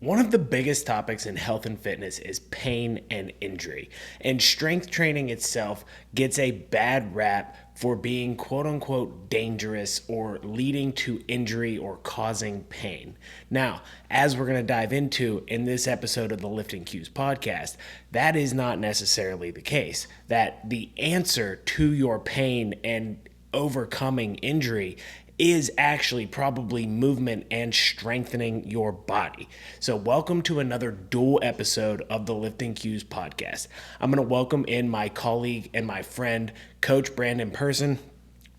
One of the biggest topics in health and fitness is pain and injury. And strength training itself gets a bad rap for being quote unquote dangerous or leading to injury or causing pain. Now, as we're going to dive into in this episode of the Lifting Cues podcast, that is not necessarily the case. That the answer to your pain and overcoming injury is actually probably movement and strengthening your body. So, welcome to another dual episode of the Lifting Cues podcast. I'm going to welcome in my colleague and my friend, Coach Brandon Person,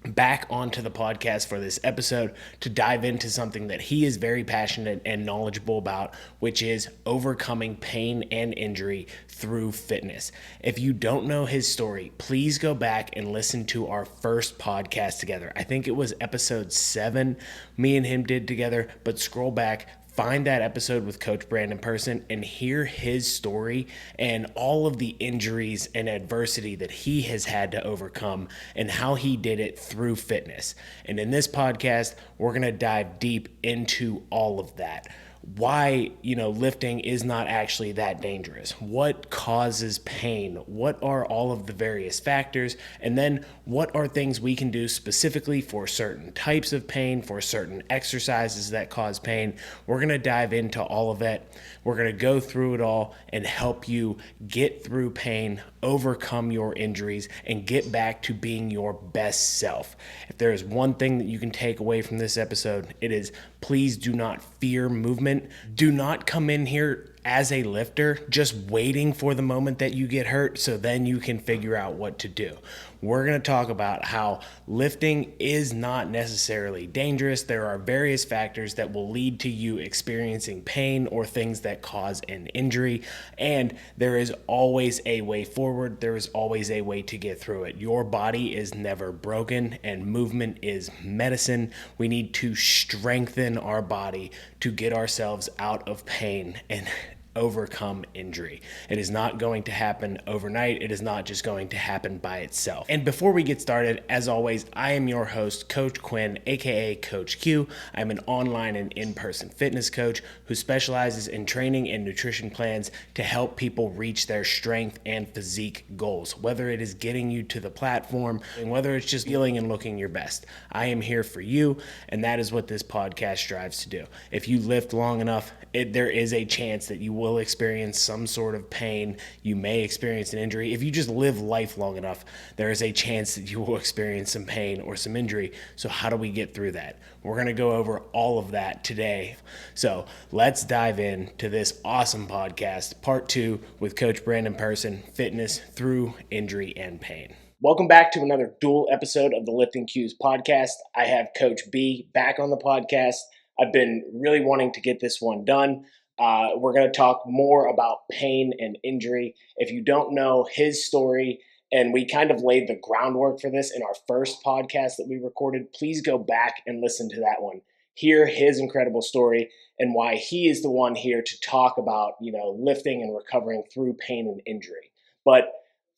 back onto the podcast for this episode to dive into something that he is very passionate and knowledgeable about, which is overcoming pain and injury through fitness. If you don't know his story, please go back and listen to our first podcast together. I think it was episode 7 me and him did together, but scroll back, find that episode with Coach Brandon Person and hear his story and all of the injuries and adversity that he has had to overcome and how he did it through fitness. And in this podcast, we're going to dive deep into all of that. Why, lifting is not actually that dangerous. What causes pain? What are all of the various factors? And then what are things we can do specifically for certain types of pain, for certain exercises that cause pain? We're going to dive into all of it. We're going to go through it all and help you get through pain, overcome your injuries, and get back to being your best self. If there is one thing that you can take away from this episode, it is please do not fear movement. Do not come in here as a lifter just waiting for the moment that you get hurt so then you can figure out what to do. We're going to talk about how lifting is not necessarily dangerous. There are various factors that will lead to you experiencing pain or things that cause an injury, and there is always a way forward. There is always a way to get through it. Your body is never broken, and movement is medicine. We need to strengthen our body to get ourselves out of pain and overcome injury. It is not going to happen overnight. It is not just going to happen by itself. And before we get started, as always, I am your host, Coach Quinn, aka Coach Q. I'm an online and in-person fitness coach who specializes in training and nutrition plans to help people reach their strength and physique goals, whether it is getting you to the platform and whether it's just feeling and looking your best. I am here for you, and that is what this podcast strives to do. If you lift long enough, there is a chance that you will experience some sort of pain. You may experience an injury. If you just live life long enough, there is a chance that you will experience some pain or some injury. So how do we get through that? We're going to go over all of that today. So let's dive into this awesome podcast, part 2 with Coach Brandon Person, fitness through injury and pain. Welcome back to another dual episode of the Lifting Cues podcast. I have Coach B back on the podcast. I've been really wanting to get this one done. We're going to talk more about pain and injury. If you don't know his story, and we kind of laid the groundwork for this in our first podcast that we recorded, please go back and listen to that one. Hear his incredible story and why he is the one here to talk about, lifting and recovering through pain and injury. But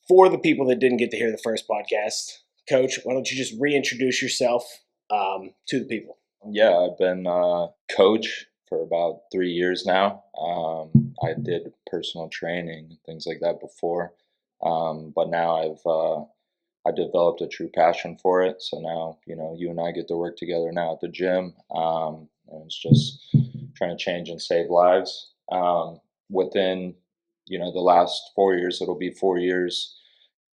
for the people that didn't get to hear the first podcast, Coach, why don't you just reintroduce yourself to the people? Yeah, I've been coach for about 3 years now. I did personal training and things like that before, but now I've developed a true passion for it. So now you and I get to work together now at the gym, and it's just trying to change and save lives. Within the last 4 years, it'll be 4 years.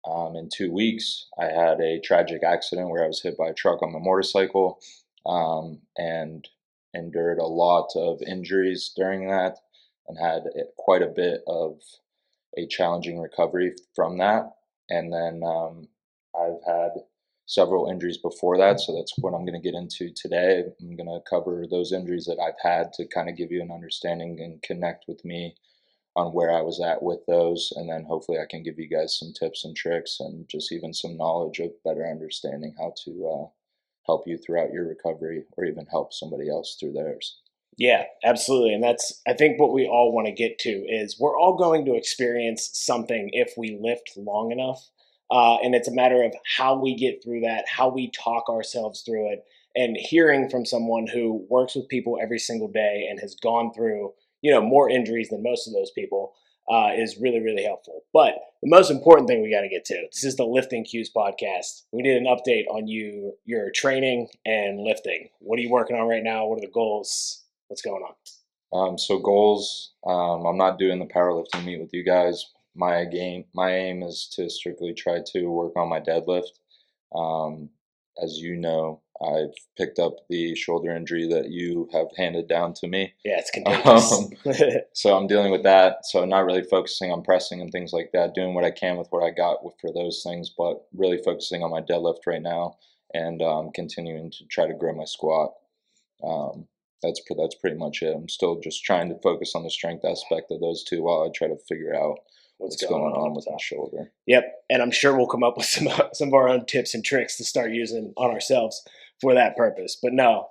In 2 weeks, I had a tragic accident where I was hit by a truck on my motorcycle, and endured a lot of injuries during that, and had quite a bit of a challenging recovery from that. And then I've had several injuries before that, so that's what I'm going to get into today. I'm going to cover those injuries that I've had to kind of give you an understanding and connect with me on where I was at with those, and then hopefully I can give you guys some tips and tricks and just even some knowledge of better understanding how to help you throughout your recovery or even help somebody else through theirs. Yeah, absolutely. And that's, I think, what we all want to get to is we're all going to experience something if we lift long enough. And it's a matter of how we get through that, how we talk ourselves through it, and hearing from someone who works with people every single day and has gone through, more injuries than most of those people, is really, really helpful. But the most important thing we got to get to, this is the Lifting Cues podcast. We need an update on your training and lifting. What are you working on right now? What are the goals? What's going on? So goals, I'm not doing the powerlifting meet with you guys. My aim is to strictly try to work on my deadlift. Um, as you know, I've picked up the shoulder injury that you have handed down to me. Yeah, it's contagious. So I'm dealing with that. So not really focusing on pressing and things like that, doing what I can with what I got for those things, but really focusing on my deadlift right now and continuing to try to grow my squat. Um, that's pretty much it. I'm still just trying to focus on the strength aspect of those two while I try to figure out what's going on with my shoulder. Yep, and I'm sure we'll come up with some of our own tips and tricks to start using on ourselves for that purpose. But no,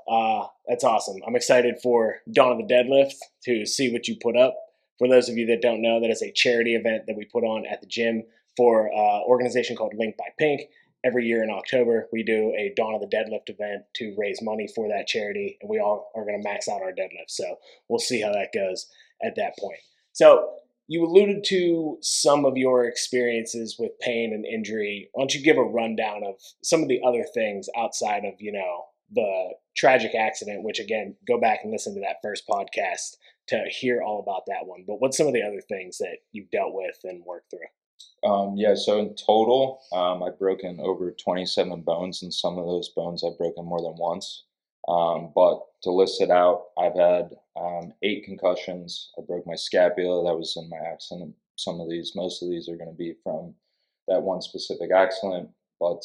that's awesome. I'm excited for Dawn of the Deadlift to see what you put up. For those of you that don't know, that is a charity event that we put on at the gym for an organization called Link by Pink. Every year in October, we do a Dawn of the Deadlift event to raise money for that charity, and we all are going to max out our deadlift. So we'll see how that goes at that point. So you alluded to some of your experiences with pain and injury. Why don't you give a rundown of some of the other things outside of, the tragic accident, which again, go back and listen to that first podcast to hear all about that one. But what's some of the other things that you've dealt with and worked through? Yeah, so in total, I've broken over 27 bones, and some of those bones I've broken more than once. But to list it out, I've had 8 concussions. I broke my scapula. That was in my accident. Most of these are going to be from that one specific accident. But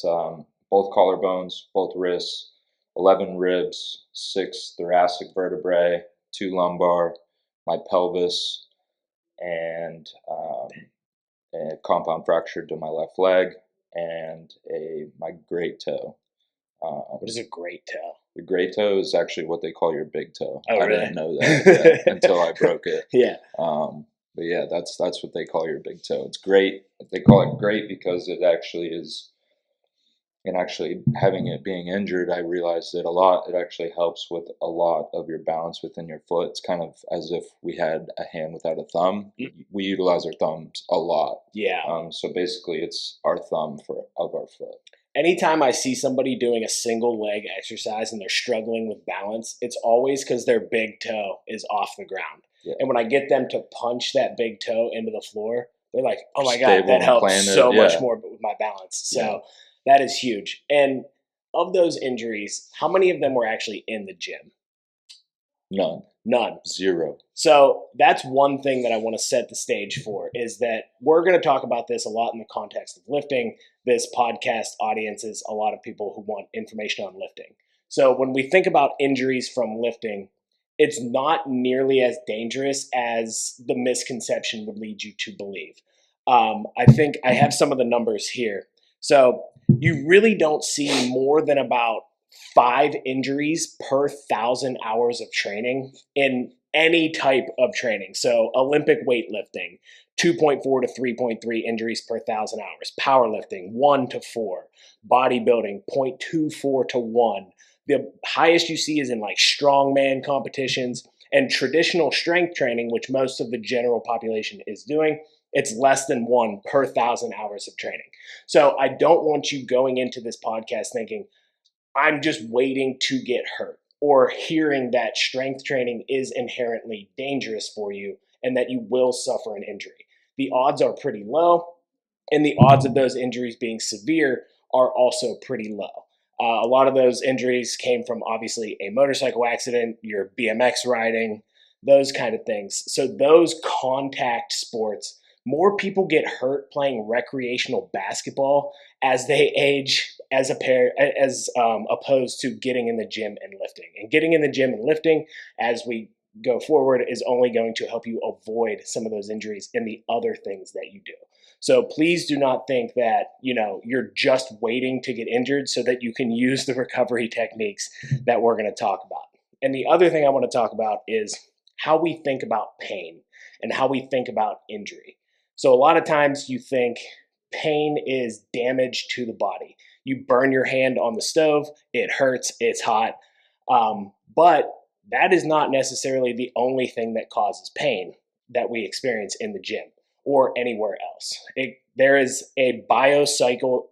both collarbones, both wrists, 11 ribs, 6 thoracic vertebrae, 2 lumbar, my pelvis, and a compound fracture to my left leg, and my great toe. What is a great toe? The great toe is actually what they call your big toe. Oh, I really? didn't know that until I broke it. Yeah. But yeah, that's what they call your big toe. It's great. They call it great because it actually is. And actually, having it being injured, I realized it a lot. It actually helps with a lot of your balance within your foot. It's kind of as if we had a hand without a thumb. We utilize our thumbs a lot. Yeah. So basically, it's our thumb of our foot. Anytime I see somebody doing a single leg exercise and they're struggling with balance, it's always because their big toe is off the ground. Yeah. And when I get them to punch that big toe into the floor, they're like, oh my God, Stable that and helps planted, so yeah. much more with my balance. So that is huge. And of those injuries, how many of them were actually in the gym? None. None. 0. So that's one thing that I want to set the stage for, is that we're going to talk about this a lot in the context of lifting. This podcast audience is a lot of people who want information on lifting. So when we think about injuries from lifting, it's not nearly as dangerous as the misconception would lead you to believe. I think I have some of the numbers here. So you really don't see more than about 5 injuries per 1,000 hours of training in any type of training. So Olympic weightlifting, 2.4 to 3.3 injuries per 1,000 hours. Powerlifting, 1 to 4. Bodybuilding, 0.24 to 1. The highest you see is in like strongman competitions and traditional strength training, which most of the general population is doing. It's less than 1 per 1,000 hours of training. So I don't want you going into this podcast thinking, I'm just waiting to get hurt, or hearing that strength training is inherently dangerous for you and that you will suffer an injury. The odds are pretty low, and the odds of those injuries being severe are also pretty low. A lot of those injuries came from obviously a motorcycle accident, your BMX riding, those kind of things. So those contact sports, more people get hurt playing recreational basketball as they age as opposed to getting in the gym and lifting. And getting in the gym and lifting as we go forward is only going to help you avoid some of those injuries in the other things that you do. So please do not think that, you're just waiting to get injured so that you can use the recovery techniques that we're going to talk about. And the other thing I want to talk about is how we think about pain and how we think about injury. So a lot of times you think pain is damage to the body. You burn your hand on the stove, it hurts, it's hot. But that is not necessarily the only thing that causes pain that we experience in the gym or anywhere else. There is a psychosocial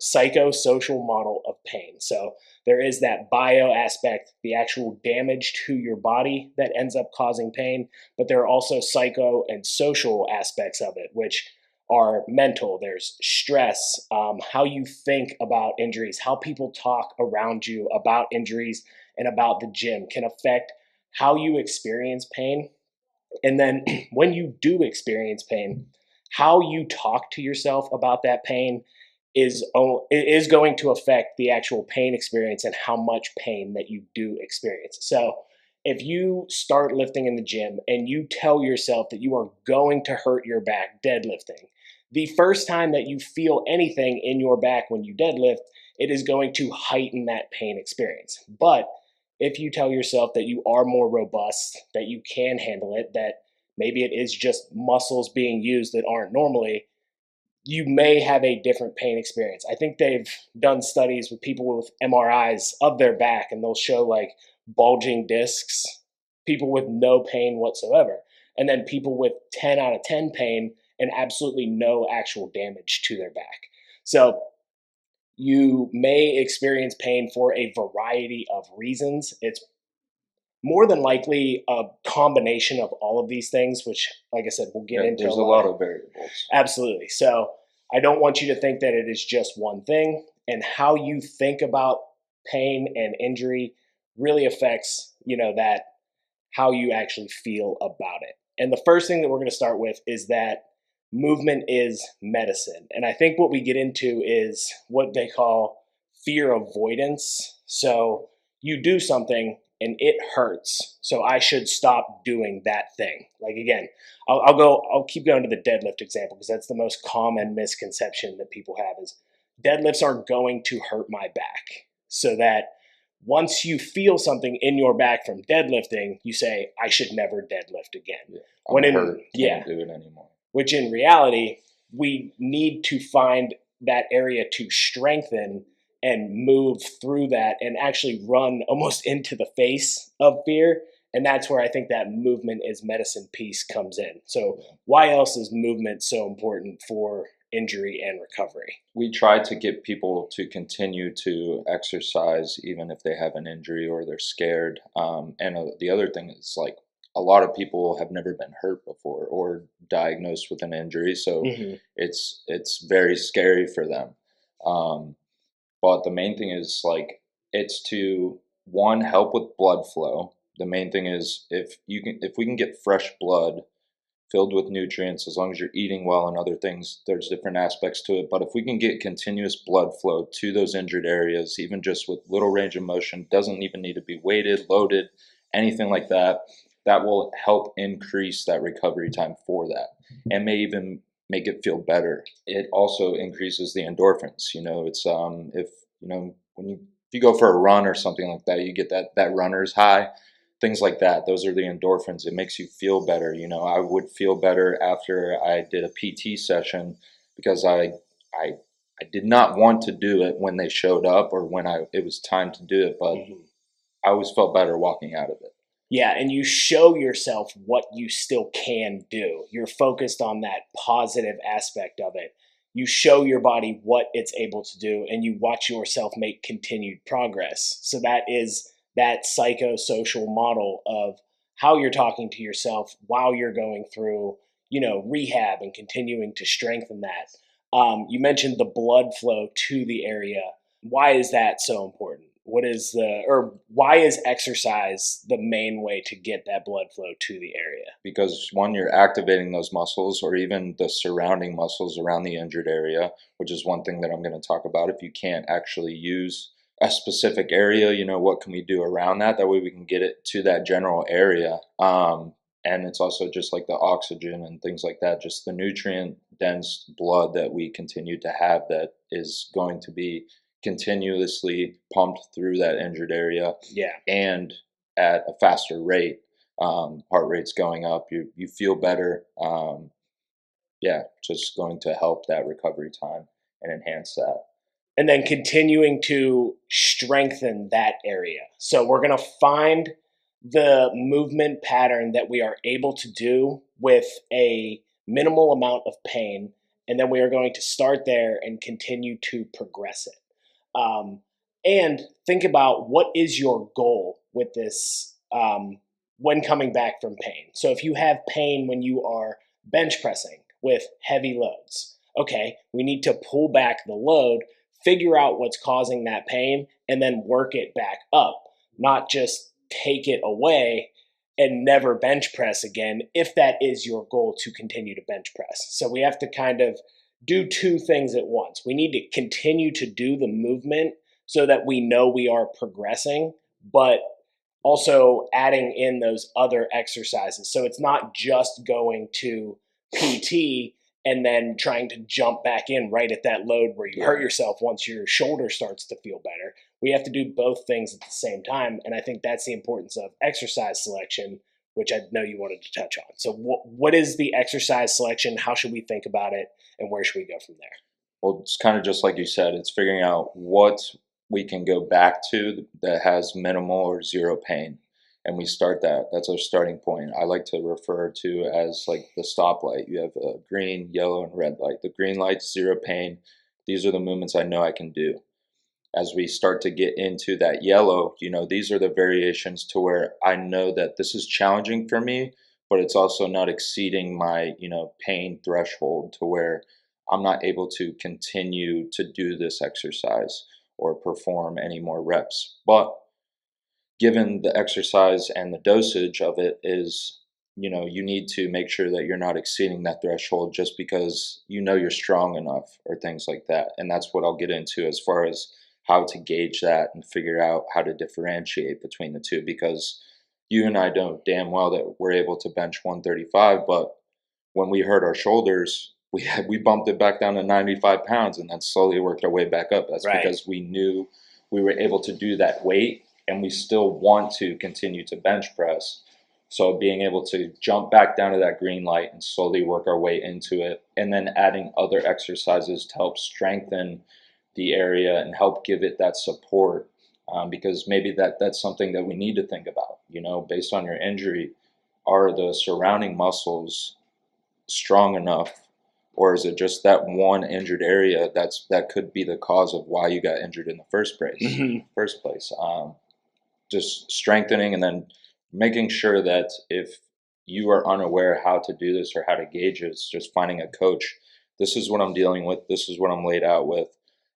model of pain. So there is that bio aspect, the actual damage to your body that ends up causing pain, but there are also psycho and social aspects of it, which are mental. There's stress, how you think about injuries, how people talk around you about injuries and about the gym can affect how you experience pain. And then when you do experience pain, how you talk to yourself about that pain is going to affect the actual pain experience and how much pain that you do experience. So if you start lifting in the gym and you tell yourself that you are going to hurt your back deadlifting, the first time that you feel anything in your back when you deadlift, it is going to heighten that pain experience. But if you tell yourself that you are more robust, that you can handle it, that maybe it is just muscles being used that aren't normally, you may have a different pain experience. I think they've done studies with people with MRIs of their back, and they'll show like bulging discs, people with no pain whatsoever, and then people with 10 out of 10 pain and absolutely no actual damage to their back. So you may experience pain for a variety of reasons. It's more than likely a combination of all of these things, which, like I said, we'll get into. There's a lot of variables. Absolutely. So I don't want you to think that it is just one thing, and how you think about pain and injury really affects, that how you actually feel about it. And the first thing that we're going to start with is that movement is medicine. And I think what we get into is what they call fear avoidance. So you do something and it hurts, so I should stop doing that thing. Like, again, I'll keep going to the deadlift example because that's the most common misconception that people have is deadlifts are going to hurt my back. So that once you feel something in your back from deadlifting, you say, I should never deadlift again. Yeah, I'm hurt, can't do it anymore. Which in reality, we need to find that area to strengthen and move through that and actually run almost into the face of fear. And that's where I think that movement is medicine piece comes in. So why else is movement so important for injury and recovery? We try to get people to continue to exercise even if they have an injury or they're scared. The other thing is, like, a lot of people have never been hurt before or diagnosed with an injury, so it's very scary for them. But the main thing is, like, it's to, one, help with blood flow. The main thing is if we can get fresh blood filled with nutrients, as long as you're eating well and other things, there's different aspects to it. But if we can get continuous blood flow to those injured areas, even just with little range of motion, doesn't even need to be weighted, loaded, anything like that, that will help increase that recovery time for that and may even make it feel better. It also increases the endorphins. It's if you go for a run or something like that, you get that runner's high, things like that. Those are the endorphins. It makes you feel better. I would feel better after I did a PT session because I did not want to do it when they showed up or when it was time to do it, but I always felt better walking out of it. Yeah, and you show yourself what you still can do. You're focused on that positive aspect of it. You show your body what it's able to do, and you watch yourself make continued progress. So that is that psychosocial model of how you're talking to yourself while you're going through, rehab and continuing to strengthen that. You mentioned the blood flow to the area. Why is that so important? Why is exercise the main way to get that blood flow to the area? Because, one, you're activating those muscles or even the surrounding muscles around the injured area, which is one thing that I'm going to talk about. If you can't actually use a specific area, what can we do around that? That way we can get it to that general area. And it's also just like the oxygen and things like that, just the nutrient dense blood that we continue to have that is going to be continuously pumped through that injured area. Yeah. And at a faster rate. Heart rate's going up. You feel better. Just going to help that recovery time and enhance that. And then continuing to strengthen that area. So we're going to find the movement pattern that we are able to do with a minimal amount of pain, and then we are going to start there and continue to progress it. And think about what is your goal with this when coming back from pain. So if you have pain when you are bench pressing with heavy loads, okay, we need to pull back the load, figure out what's causing that pain, and then work it back up, not just take it away and never bench press again if that is your goal to continue to bench press. So we have to kind of do two things at once. We need to continue to do the movement so that we know we are progressing, but also adding in those other exercises. So it's not just going to PT and then trying to jump back in right at that load where you hurt yourself once your shoulder starts to feel better. We have to do both things at the same time. And I think that's the importance of exercise selection, which I know you wanted to touch on. So what is the exercise selection? How should we think about it? And where should we go from there? Well, it's kind of just like you said, it's figuring out what we can go back to that has minimal or zero pain. And we start that. That's our starting point. I like to refer to as like the stoplight. You have a green, yellow, and red light. The green light's zero pain. These are the movements I know I can do. As we start to get into that yellow, these are the variations to where I know that this is challenging for me, but it's also not exceeding my, pain threshold to where I'm not able to continue to do this exercise or perform any more reps. But given the exercise and the dosage of it is, you need to make sure that you're not exceeding that threshold just because you're strong enough or things like that. And that's what I'll get into as far as how to gauge that and figure out how to differentiate between the two, because you and I know damn well that we're able to bench 135, but when we hurt our shoulders, we bumped it back down to 95 pounds and then slowly worked our way back up. That's Right. because we knew we were able to do that weight and we still want to continue to bench press. So being able to jump back down to that green light and slowly work our way into it, and then adding other exercises to help strengthen the area and help give it that support, because maybe that's something that we need to think about. Based on your injury, are the surrounding muscles strong enough, or is it just that one injured area that could be the cause of why you got injured in the first place? Just strengthening, and then making sure that if you are unaware how to do this or how to gauge it, it's just finding a coach. This is what I'm dealing with. This is what I'm laid out with.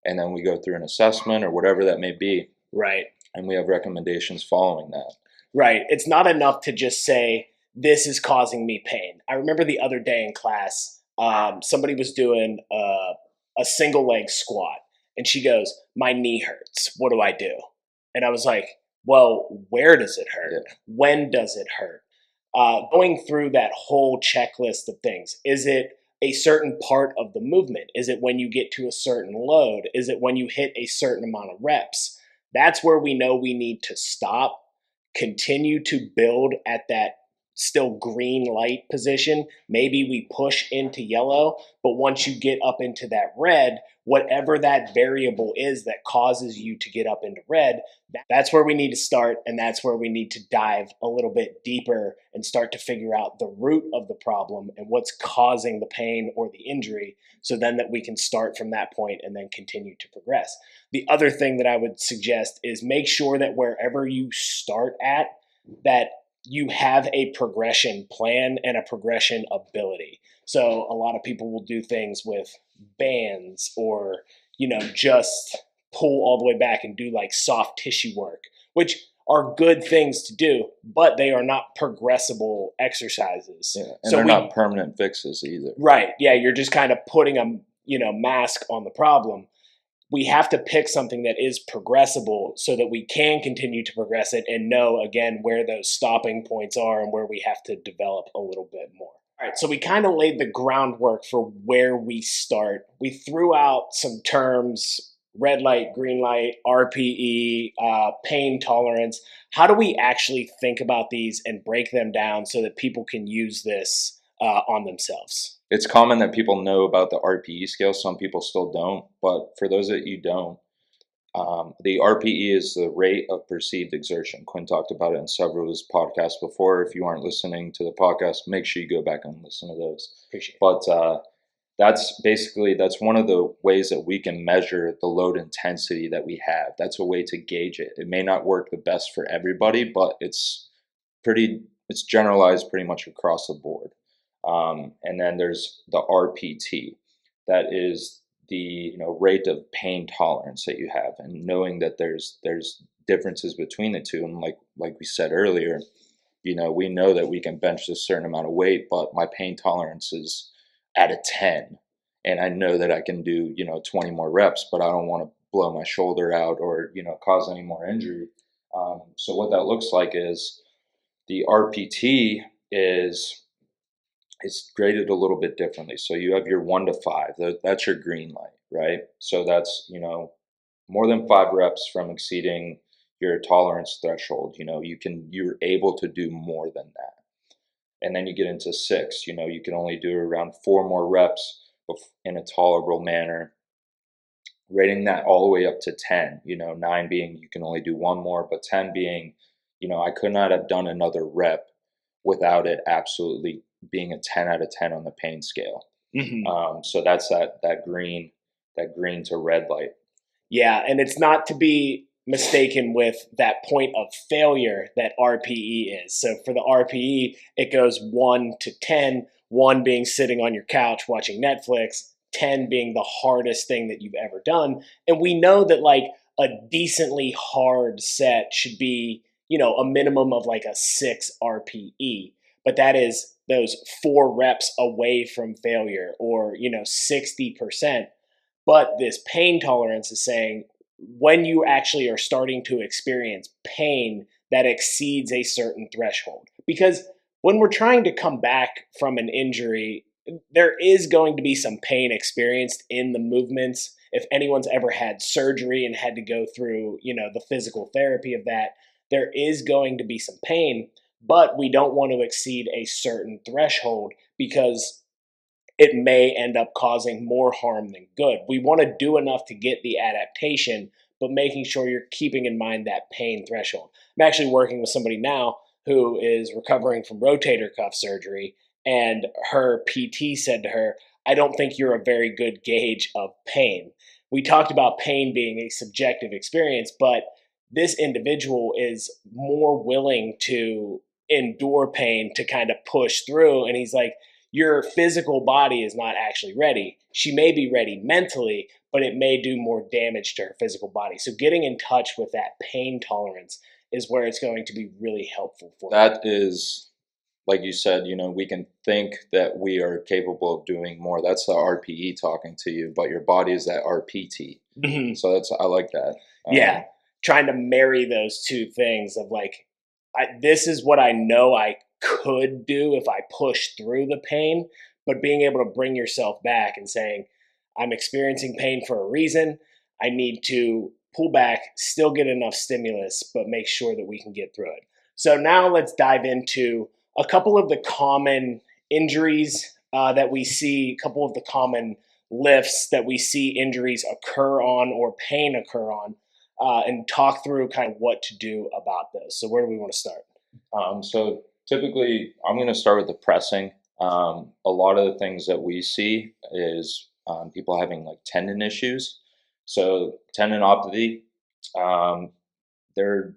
And then we go through an assessment or whatever that may be. Right. And we have recommendations following that. Right. It's not enough to just say, this is causing me pain. I remember the other day in class, somebody was doing a single leg squat, and she goes, my knee hurts. What do I do? And I was like, well, where does it hurt? Yeah. When does it hurt? Going through that whole checklist of things. Is it a certain part of the movement? Is it when you get to a certain load? Is it when you hit a certain amount of reps? That's where we know we need to stop, continue to build at that still green light position. Maybe we push into yellow, but once you get up into that red, whatever that variable is that causes you to get up into red, that's where we need to start, and that's where we need to dive a little bit deeper and start to figure out the root of the problem and what's causing the pain or the injury, so then that we can start from that point and then continue to progress. The other thing that I would suggest is make sure that wherever you start at, that you have a progression plan and a progression ability. So a lot of people will do things with bands or, just pull all the way back and do like soft tissue work, which are good things to do, but they are not progressible exercises. Yeah, and they're not permanent fixes either. Right. Yeah, you're just kind of putting a, mask on the problem. We have to pick something that is progressible so that we can continue to progress it and know, again, where those stopping points are and where we have to develop a little bit more. All right, so we kind of laid the groundwork for where we start. We threw out some terms: red light, green light, RPE, pain tolerance. How do we actually think about these and break them down so that people can use this on themselves? It's common that people know about the RPE scale. Some people still don't, but for those that you don't, The RPE is the rate of perceived exertion. Quinn talked about it in several of his podcasts before. If you aren't listening to the podcast, make sure you go back and listen to those. Appreciate it. But that's one of the ways that we can measure the load intensity that we have. That's a way to gauge it. It may not work the best for everybody, but it's generalized pretty much across the board. And then there's the RPT. That is the rate of pain tolerance that you have, and knowing that there's differences between the two. And like we said earlier, we know that we can bench a certain amount of weight, but my pain tolerance is at a 10, and I know that I can do 20 more reps, but I don't want to blow my shoulder out or cause any more injury. So what that looks like is the RPT is graded a little bit differently. So you have your 1 to 5. That's your green light, right? So that's more than 5 reps from exceeding your tolerance threshold. You're able to do more than that. And then you get into 6. You can only do around 4 more reps in a tolerable manner. Rating that all the way up to 10. 9 being you can only do 1 more, but 10 being, I could not have done another rep without it absolutely being a 10 out of 10 on the pain scale. So that's that green to red light. Yeah, and it's not to be mistaken with that point of failure that RPE is. So for the RPE, it goes 1 to 10, 1 being sitting on your couch watching Netflix, 10 being the hardest thing that you've ever done. And we know that like a decently hard set should be, a minimum of like a 6 RPE. But that is those 4 reps away from failure, or, 60%. But this pain tolerance is saying when you actually are starting to experience pain that exceeds a certain threshold. Because when we're trying to come back from an injury, there is going to be some pain experienced in the movements. If anyone's ever had surgery and had to go through, the physical therapy of that, there is going to be some pain, but we don't want to exceed a certain threshold because it may end up causing more harm than good. We want to do enough to get the adaptation, but making sure you're keeping in mind that pain threshold. I'm actually working with somebody now who is recovering from rotator cuff surgery, and her PT said to her, I don't think you're a very good gauge of pain. We talked about pain being a subjective experience, but this individual is more willing to endure pain to kind of push through. And he's like, your physical body is not actually ready. She may be ready mentally, but it may do more damage to her physical body. So getting in touch with that pain tolerance is where it's going to be really helpful for you. That is, like you said, we can think that we are capable of doing more. That's the RPE talking to you, but your body is that RPT. Mm-hmm. So I like that. Yeah. Trying to marry those two things of like, this is what I know I could do if I push through the pain, but being able to bring yourself back and saying, I'm experiencing pain for a reason. I need to pull back, still get enough stimulus, but make sure that we can get through it. So now let's dive into a couple of the common injuries that we see, a couple of the common lifts that we see injuries occur on or pain occur on, and talk through kind of what to do about those. So where do we want to start? So typically, I'm going to start with the pressing. A lot of the things that we see is people having like tendon issues. So tendinopathy, they're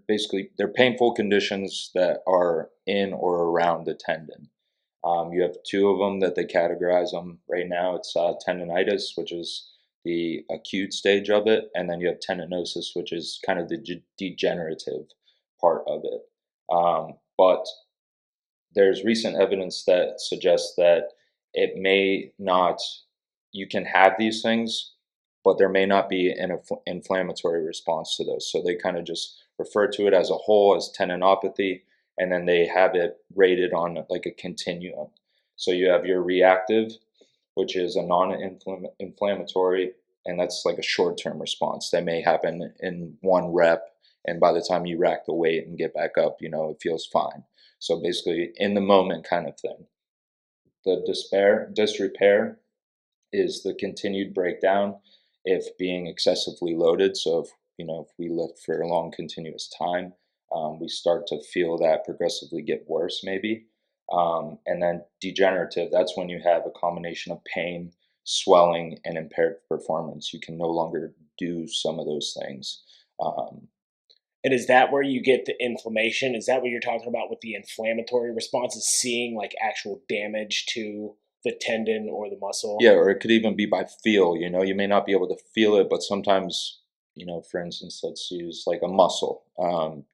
painful conditions that are in or around the tendon. You have 2 of them that they categorize them right now. It's tendonitis, which is the acute stage of it, and then you have tendinosis, which is kind of the degenerative part of it. But there's recent evidence that suggests that it may not, you can have these things, but there may not be an inflammatory response to those. So they kind of just refer to it as a whole as tendinopathy, and then they have it rated on like a continuum. So you have your reactive, which is a non-inflammatory, and that's like a short-term response that may happen in 1 rep, and by the time you rack the weight and get back up, it feels fine. So basically, in the moment kind of thing. The disrepair is the continued breakdown if being excessively loaded. So if if we lift for a long continuous time, we start to feel that progressively get worse, maybe. And then degenerative, that's when you have a combination of pain, swelling, and impaired performance. You can no longer do some of those things. Um, And is that where you get the inflammation? Is that what you're talking about with the inflammatory response? Is seeing like actual damage to the tendon or the muscle? Yeah, or it could even be by feel, you may not be able to feel it, but sometimes, for instance, let's use like a muscle.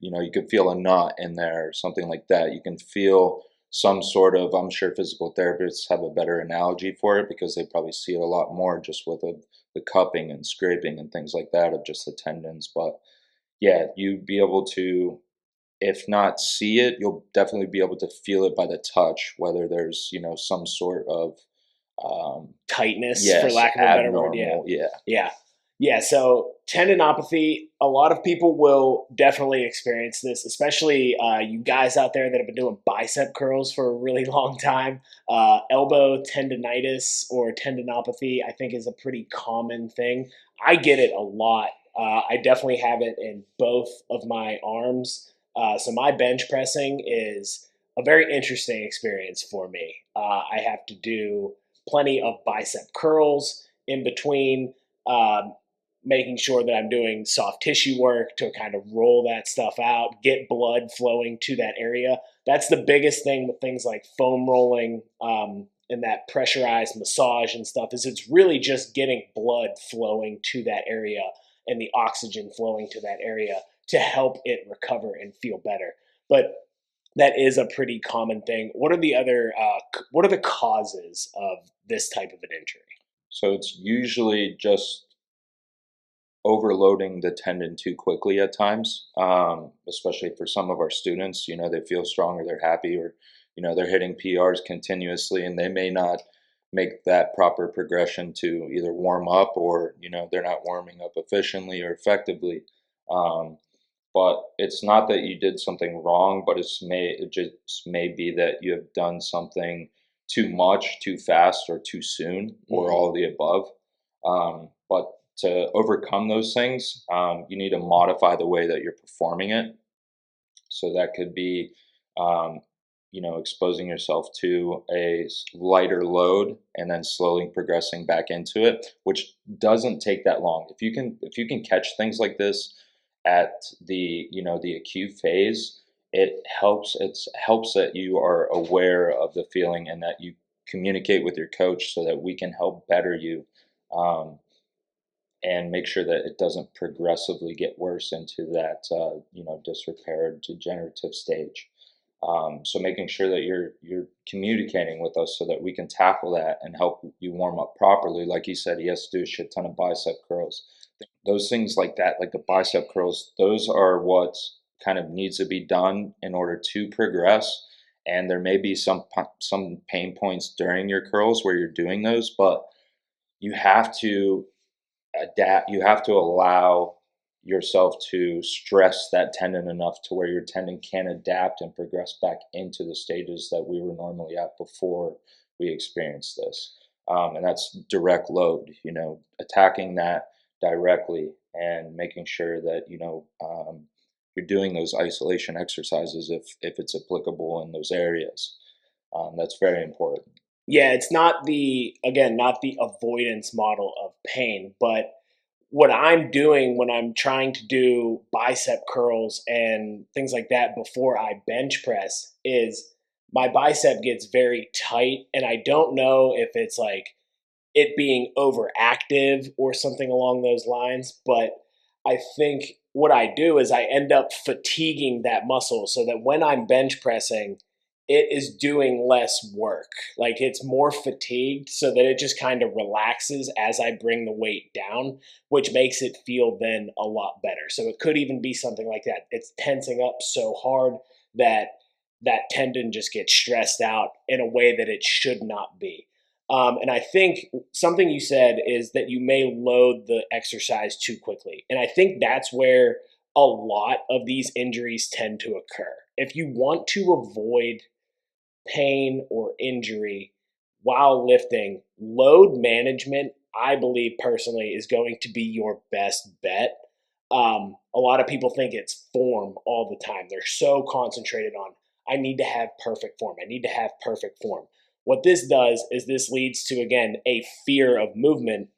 You could feel a knot in there or something like that. You can feel some sort of, I'm sure physical therapists have a better analogy for it because they probably see it a lot more just with the cupping and scraping and things like that of just the tendons. But yeah, you'd be able to, if not see it, you'll definitely be able to feel it by the touch, whether there's, some sort of Tightness, for yes, lack of a better word. Yeah. abnormal, yeah. Yeah. Yeah. So tendinopathy, a lot of people will definitely experience this, especially you guys out there that have been doing bicep curls for a really long time. Elbow tendinitis or tendinopathy, I think, is a pretty common thing. I get it a lot. I definitely have it in both of my arms. So my bench pressing is a very interesting experience for me. I have to do plenty of bicep curls in between, um, making sure that I'm doing soft tissue work to kind of roll that stuff out, get blood flowing to that area. That's the biggest thing with things like foam rolling, and that pressurized massage and stuff, is it's really just getting blood flowing to that area and the oxygen flowing to that area to help it recover and feel better. But that is a pretty common thing. What are the causes of this type of an injury? So it's usually just overloading the tendon too quickly at times, especially for some of our students. They feel strong or they're happy or, they're hitting PRs continuously and they may not make that proper progression to either warm up or, they're not warming up efficiently or effectively. Um, but it's not that you did something wrong, but it just may be that you have done something too much, too fast, or too soon, or Mm-hmm. all of the above. But to overcome those things, you need to modify the way that you're performing it. So that could be, um, exposing yourself to a lighter load and then slowly progressing back into it, which doesn't take that long. If you can catch things like this at the acute phase, it helps that you are aware of the feeling and that you communicate with your coach so that we can help better you. Um, and make sure that it doesn't progressively get worse into that disrepair degenerative stage. So making sure that you're communicating with us so that we can tackle that and help you warm up properly. Like you said, he has to do a shit ton of bicep curls. Those things like that, like the bicep curls, those are what kind of needs to be done in order to progress. And there may be some pain points during your curls where you're doing those, but you have to adapt. You have to allow yourself to stress that tendon enough to where your tendon can adapt and progress back into the stages that we were normally at before we experienced this. And that's direct load, attacking that directly and making sure that you're doing those isolation exercises if it's applicable in those areas. That's very important. Yeah, it's not not the avoidance model of pain, but what I'm doing when I'm trying to do bicep curls and things like that before I bench press is my bicep gets very tight, and I don't know if it's like it being overactive or something along those lines. But I think what I do is I end up fatiguing that muscle so that when I'm bench pressing, it is doing less work. Like it's more fatigued so that it just kind of relaxes as I bring the weight down, which makes it feel then a lot better. So it could even be something like that. It's tensing up so hard that that tendon just gets stressed out in a way that it should not be. And I think something you said is that you may load the exercise too quickly. And I think that's where a lot of these injuries tend to occur. If you want to avoid pain or injury while lifting, load management, I believe personally, is going to be your best bet. A lot of people think it's form all the time. They're so concentrated on, I need to have perfect form. I need to have perfect form. What this does is this leads to, again, a fear of movement,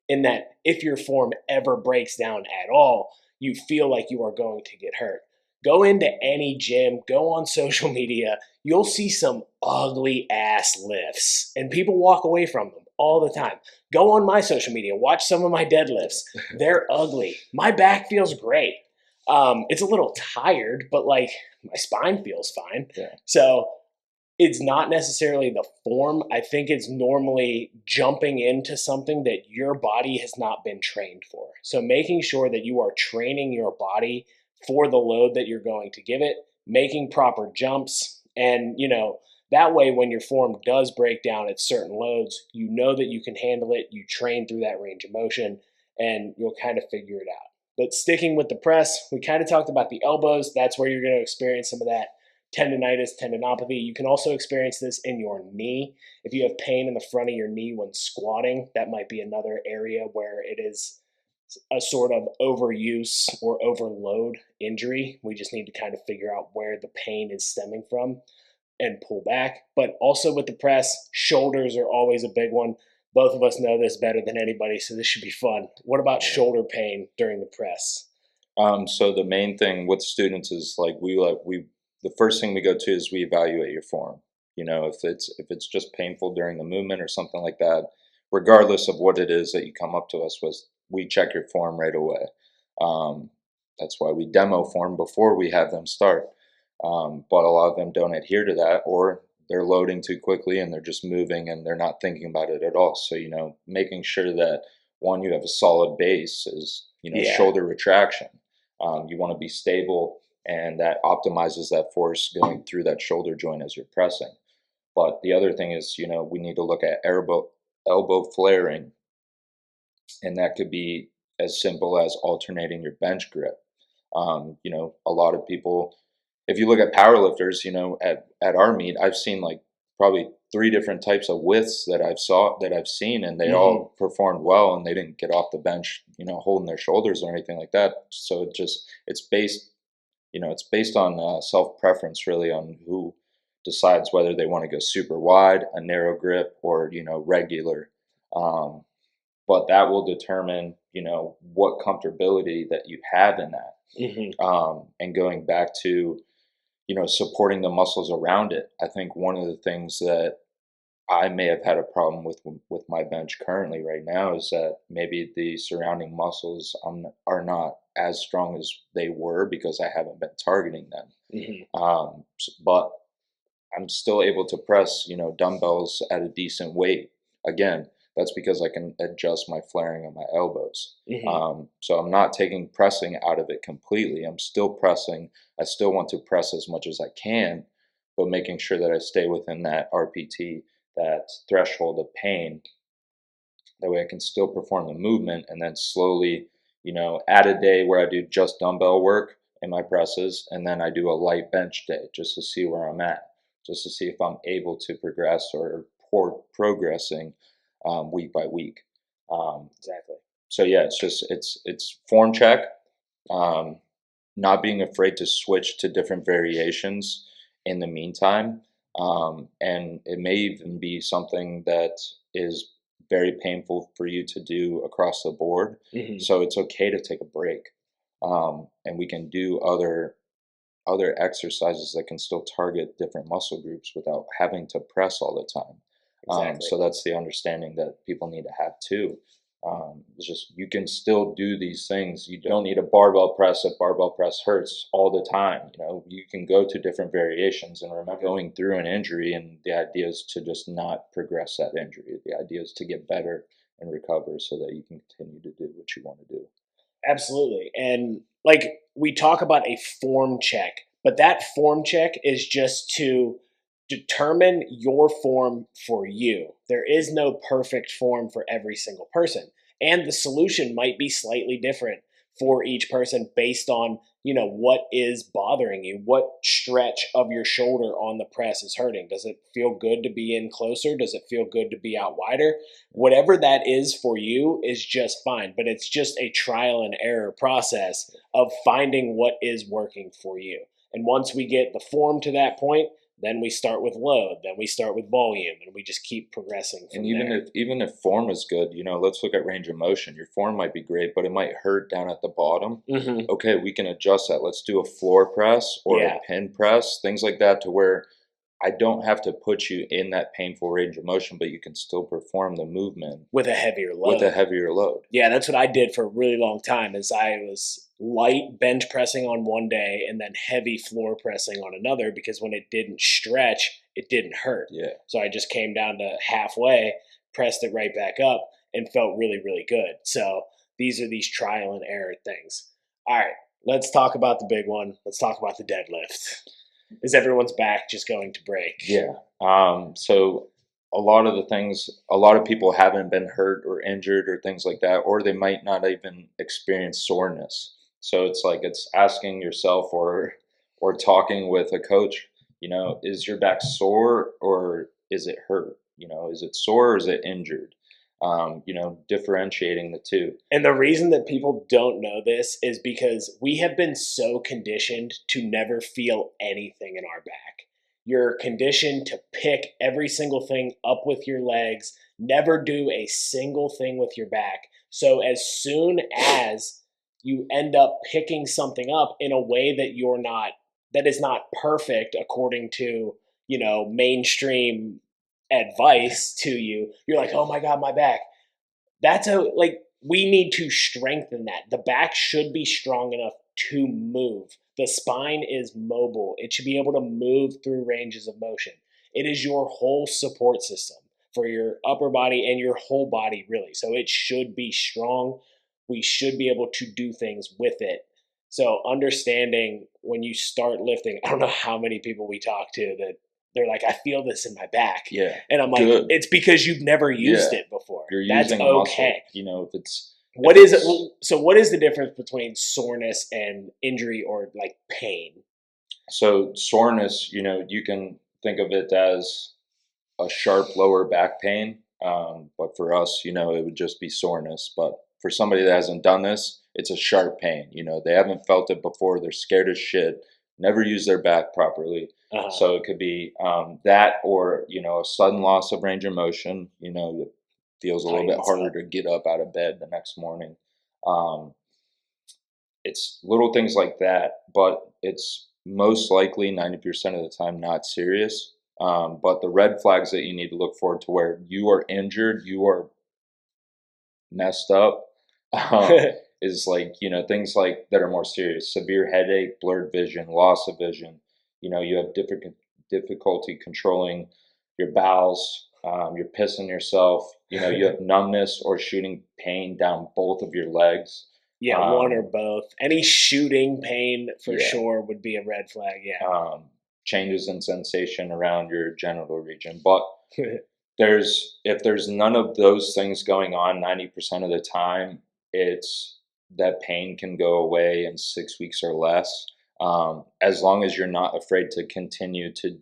in that if your form ever breaks down at all, you feel like you are going to get hurt. Go into any gym, go on social media, you'll see some ugly ass lifts, and people walk away from them all the time. Go on my social media, watch some of my deadlifts. They're ugly. My back feels great. It's a little tired, but like my spine feels fine. Yeah. So it's not necessarily the form. I think it's normally jumping into something that your body has not been trained for. So making sure that you are training your body for the load that you're going to give it, making proper jumps, and that way when your form does break down at certain loads, you know that you can handle it, you train through that range of motion, and you'll kind of figure it out. But sticking with the press, we kind of talked about the elbows. That's where you're going to experience some of that tendonitis, tendinopathy. You can also experience this in your knee. If you have pain in the front of your knee when squatting, that might be another area where it is a sort of overuse or overload injury. We just need to kind of figure out where the pain is stemming from and pull back. But also with the press, shoulders are always a big one. Both of us know this better than anybody, so this should be fun. What about shoulder pain during the press? So the main thing with students is like we the first thing we go to is we evaluate your form. If it's just painful during the movement or something like that, regardless of what it is that you come up to us with, we check your form right away. Um, that's why we demo form before we have them start. But a lot of them don't adhere to that, or they're loading too quickly and they're just moving and they're not thinking about it at all. So, making sure that one, you have a solid base is, Yeah. shoulder retraction. You want to be stable, and that optimizes that force going through that shoulder joint as you're pressing. But the other thing is, we need to look at elbow flaring, and that could be as simple as alternating your bench grip. A lot of people, if you look at powerlifters, at our meet, I've seen like probably three different types of widths that I've seen, and they all performed well, and they didn't get off the bench, holding their shoulders or anything like that. So it's based on self preference, really, on who decides whether they want to go super wide, a narrow grip, or regular. Um, but that will determine, what comfortability that you have in that. And going back to, supporting the muscles around it. I think one of the things that I may have had a problem with my bench currently right now is that maybe the surrounding muscles are not as strong as they were because I haven't been targeting them. But I'm still able to press, dumbbells at a decent weight. Again, that's because I can adjust my flaring on my elbows. So I'm not taking pressing out of it completely. I'm still pressing. I still want to press as much as I can, but making sure that I stay within that RPT, that threshold of pain. That way I can still perform the movement, and then slowly, add a day where I do just dumbbell work in my presses, and then I do a light bench day just to see where I'm at, just to see if I'm able to progress or progressing week by week. Exactly. So yeah, it's form check, um, not being afraid to switch to different variations in the meantime. And it may even be something that is very painful for you to do across the board. So it's okay to take a break. And we can do other exercises that can still target different muscle groups without having to press all the time. Exactly. So that's the understanding that people need to have too. It's just you can still do these things. You don't need a barbell press if barbell press hurts all the time. You can go to different variations, and remember, going through an injury, and the idea is to just not progress that injury. The idea is to get better and recover so that you can continue to do what you want to do. Absolutely. And like we talk about a form check, but that form check is just to determine your form for you. There is no perfect form for every single person. And the solution might be slightly different for each person based on, what is bothering you, what stretch of your shoulder on the press is hurting. Does it feel good to be in closer? Does it feel good to be out wider? Whatever that is for you is just fine, but it's just a trial and error process of finding what is working for you. And once we get the form to that point, then we start with load, then we start with volume, and we just keep progressing from And even there. if form is good, let's look at range of motion. Your form might be great, but it might hurt down at the bottom. Hmm. Okay, we can adjust that. Let's do a floor press or Yeah, a pin press, things like that, to where I don't have to put you in that painful range of motion, but you can still perform the movement with a heavier with a load. heavier load. Yeah, that's what I did for a really long time. Is I was light bench pressing on one day and then heavy floor pressing on another, because when it didn't stretch, it didn't hurt. Yeah. So I just came down to halfway, pressed it right back up, and felt really, really good. So these are these trial and error things. All right, let's talk about the big one. Let's talk about the deadlift. Is everyone's back just going to break? Yeah. So a lot of the things, a lot of people haven't been hurt or injured or things like that, or they might not even experience soreness. So it's asking yourself or talking with a coach, is your back sore or is it hurt? Is it sore or is it injured? Differentiating the two. And the reason that people don't know this is because we have been so conditioned to never feel anything in our back. You're conditioned to pick every single thing up with your legs, never do a single thing with your back. So as soon as you end up picking something up in a way that is not perfect according to, mainstream advice to you, you're like, oh my God, my back. We need to strengthen that. The back should be strong enough to move. The spine is mobile. It should be able to move through ranges of motion. It is your whole support system for your upper body and your whole body, really. So it should be strong. We should be able to do things with it. So understanding when you start lifting, I don't know how many people we talk to that they're like, I feel this in my back. Yeah. And I'm like, Good. it's because you've never used Yeah. it before. You're That's using a muscle. okay. If it's What if is it? it's So what is the difference between soreness and injury or like pain? So soreness, you can think of it as a sharp lower back pain. But for us, it would just be soreness. But for somebody that hasn't done this, it's a sharp pain. They haven't felt it before. They're scared as shit. Never use their back properly. Uh-huh. So it could be that, or a sudden loss of range of motion. It feels a little bit harder to get up out of bed the next morning. It's little things like that, but it's most likely 90% of the time not serious. But the red flags that you need to look for to where you are injured, you are messed up, is things like that are more serious: severe headache, blurred vision, loss of vision. You have difficulty controlling your bowels. You're pissing yourself. You have numbness or shooting pain down both of your legs. Yeah, one or both. Any shooting pain for Yeah. sure would be a red flag. Yeah. Changes in sensation around your genital region. But if there's none of those things going on 90% of the time, it's that pain can go away in 6 weeks or less. As long as you're not afraid to continue to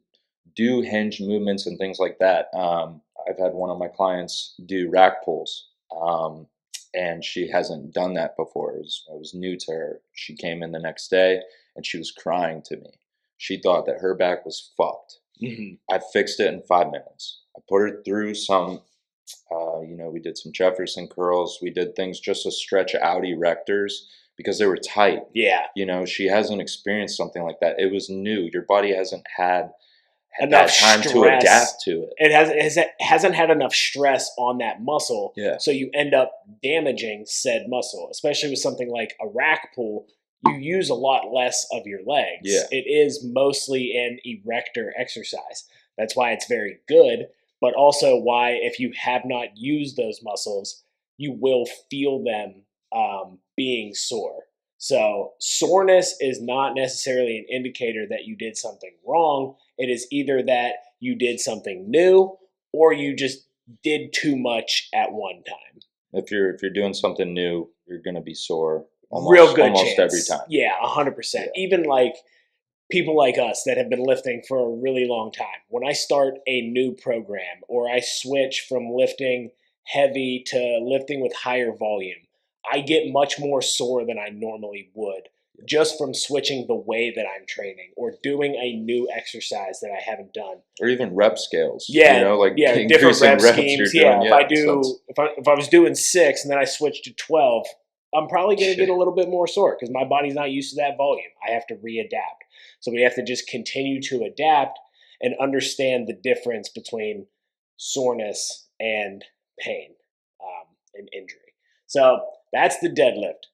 do hinge movements and things like that. I've had one of my clients do rack pulls. And she hasn't done that before. It was new to her. She came in the next day and she was crying to me. She thought that her back was fucked. Mm-hmm. I fixed it in 5 minutes. I put her through some, we did some Jefferson curls. We did things just to stretch out erectors because they were tight. Yeah. She hasn't experienced something like that. It was new. Your body hasn't had enough that time stress to adapt to it. It hasn't had enough stress on that muscle. Yeah. So you end up damaging said muscle, especially with something like a rack pull. You use a lot less of your legs. Yeah. It is mostly an erector exercise. That's why it's very good, but also why if you have not used those muscles, you will feel them being sore. So soreness is not necessarily an indicator that you did something wrong. It is either that you did something new or you just did too much at one time. If you're doing something new, you're going to be sore. Real good almost every chance. time. Yeah, 100%. Yeah. Even like people like us that have been lifting for a really long time. When I start a new program or I switch from lifting heavy to lifting with higher volume, I get much more sore than I normally would just from switching the way that I'm training or doing a new exercise that I haven't done. Or even rep scales, Yeah, like yeah, different increasing rep reps you're schemes. Yeah, doing. if I Yeah, so do, if I was doing 6 and then I switch to 12, I'm probably going to get a little bit more sore because my body's not used to that volume. I have to readapt. So we have to just continue to adapt and understand the difference between soreness and pain and injury. So that's the deadlift.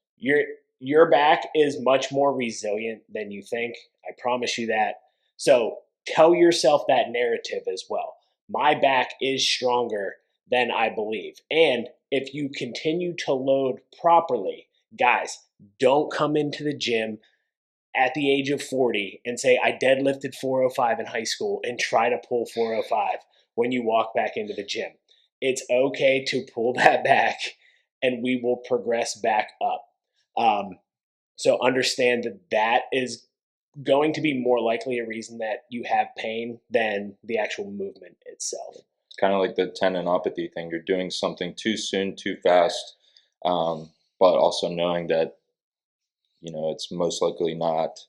Your back is much more resilient than you think. I promise you that. So tell yourself that narrative as well. My back is stronger than I believe. And if you continue to load properly, guys, don't come into the gym at the age of 40 and say, I deadlifted 405 in high school and try to pull 405 when you walk back into the gym. It's okay to pull that back and we will progress back up. So understand that that is going to be more likely a reason that you have pain than the actual movement itself. it's kind of like the tendinopathy thing. You're doing something too soon, too fast, but also knowing that it's most likely not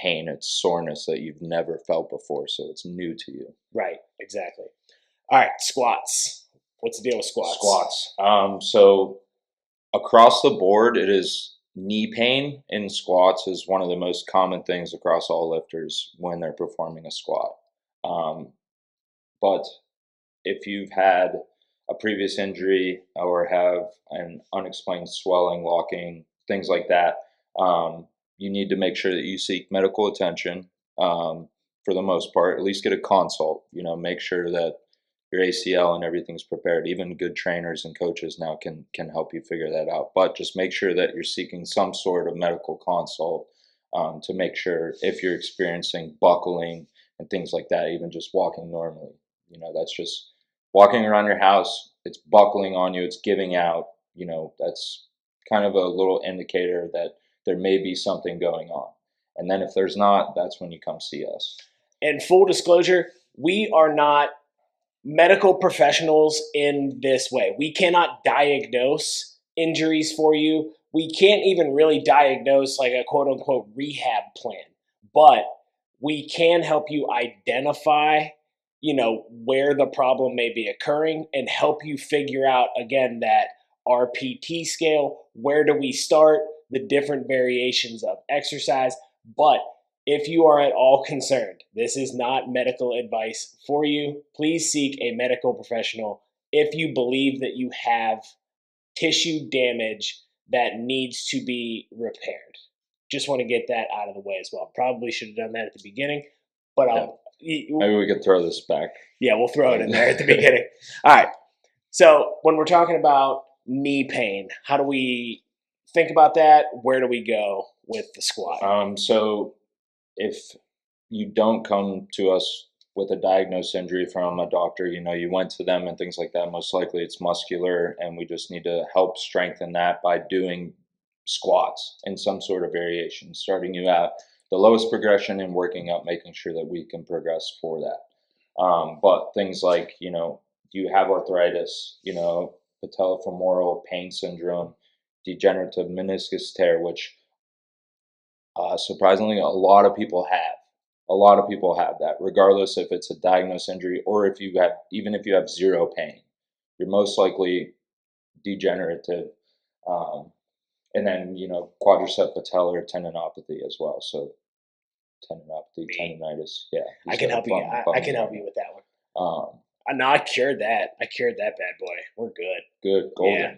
pain; it's soreness that you've never felt before, so it's new to you. Right, exactly. All right, squats. What's the deal with squats? Squats. So across the board, it is knee pain in squats is one of the most common things across all lifters when they're performing a squat. Um, but if you've had a previous injury or have an unexplained swelling, locking, things like that, you need to make sure that you seek medical attention. For the most part, at least get a consult. Make sure that your ACL and everything's prepared. Even good trainers and coaches now can help you figure that out. But just make sure that you're seeking some sort of medical consult to make sure if you're experiencing buckling and things like that, even just walking normally. That's just walking around your house. It's buckling on you. It's giving out. That's kind of a little indicator that there may be something going on. And then if there's not, that's when you come see us. And full disclosure, we are not medical professionals in this way. We cannot diagnose injuries for you. We can't even really diagnose like a quote unquote rehab plan, but we can help you identify, where the problem may be occurring and help you figure out again that RPT scale, where do we start, the different variations of exercise, but if you are at all concerned, this is not medical advice for you. Please seek a medical professional if you believe that you have tissue damage that needs to be repaired. Just want to get that out of the way as well. Probably should have done that at the beginning, but maybe we could throw this back. Yeah, we'll throw it in there at the beginning. All right. So when we're talking about knee pain, how do we think about that? Where do we go with the squat? So if you don't come to us with a diagnosed injury from a doctor, you went to them and things like that, most likely it's muscular, and we just need to help strengthen that by doing squats in some sort of variation, starting you at the lowest progression and working up, making sure that we can progress for that. But things like, do you have arthritis, patellofemoral pain syndrome, degenerative meniscus tear, which surprisingly, a lot of people have. A lot of people have that, regardless if it's a diagnosed injury or even if you have zero pain, you're most likely degenerative. And then, quadricep patellar tendinopathy as well. So tendinopathy, tendinitis. Yeah. I can help you. I can help you with that one. No, I cured that. I cured that bad boy. We're good. Good. Golden. Yeah.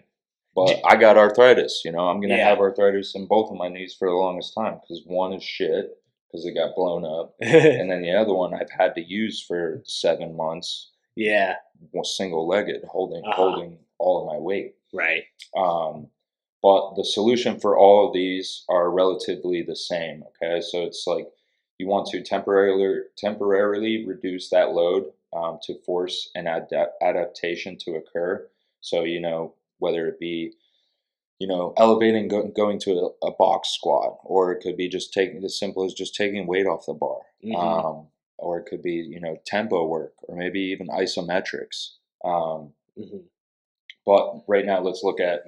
But I got arthritis, I'm going to have arthritis in both of my knees for the longest time because one is shit because it got blown up. And then the other one I've had to use for 7 months. Yeah. Single-legged, holding all of my weight. Right. But the solution for all of these are relatively the same, okay? So it's like you want to temporarily reduce that load to force an adaptation to occur. So, whether it be, elevating, going to a box squat, or it could be just taking as simple as just taking weight off the bar, Hmm. or it could be tempo work, or maybe even isometrics. Um, Hmm. but right now, let's look at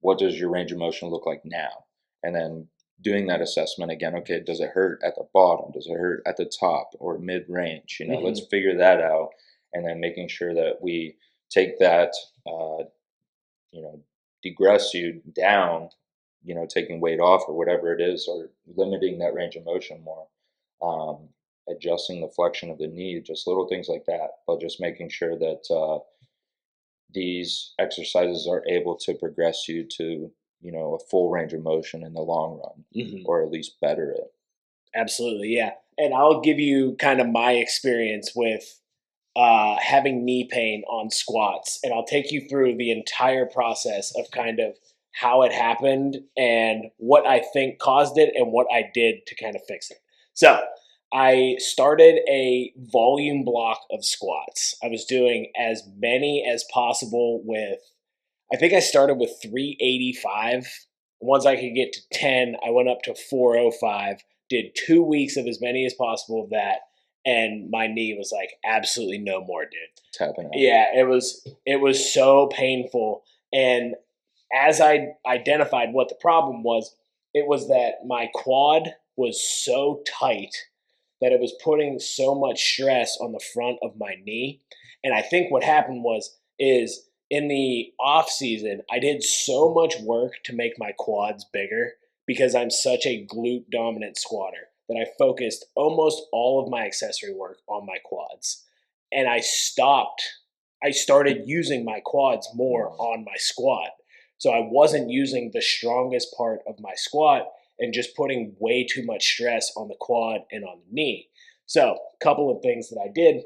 what does your range of motion look like now, and then doing that assessment again. Okay, does it hurt at the bottom? Does it hurt at the top or mid range? Let's Hmm. figure that out, and then making sure that we take that. You know, degress you down, taking weight off or whatever it is, or limiting that range of motion more, adjusting the flexion of the knee, just little things like that, but just making sure that these exercises are able to progress you to, a full range of motion in the long run, Hmm. or at least better it. Absolutely, yeah. And I'll give you kind of my experience with having knee pain on squats, and I'll take you through the entire process of kind of how it happened and what I think caused it and what I did to kind of fix it. So, I started a volume block of squats. I was doing as many as possible with, I think I started with 385. Once I could get to 10, I went up to 405, did 2 weeks of as many as possible of that, and my knee was like, absolutely no more, dude. Tapping out. Yeah, it was so painful. And as I identified what the problem was, it was that my quad was so tight that it was putting so much stress on the front of my knee. And I think what happened is in the off season, I did so much work to make my quads bigger because I'm such a glute dominant squatter that I focused almost all of my accessory work on my quads. And I started using my quads more Mm. on my squat. So I wasn't using the strongest part of my squat and just putting way too much stress on the quad and on the knee. So, a couple of things that I did.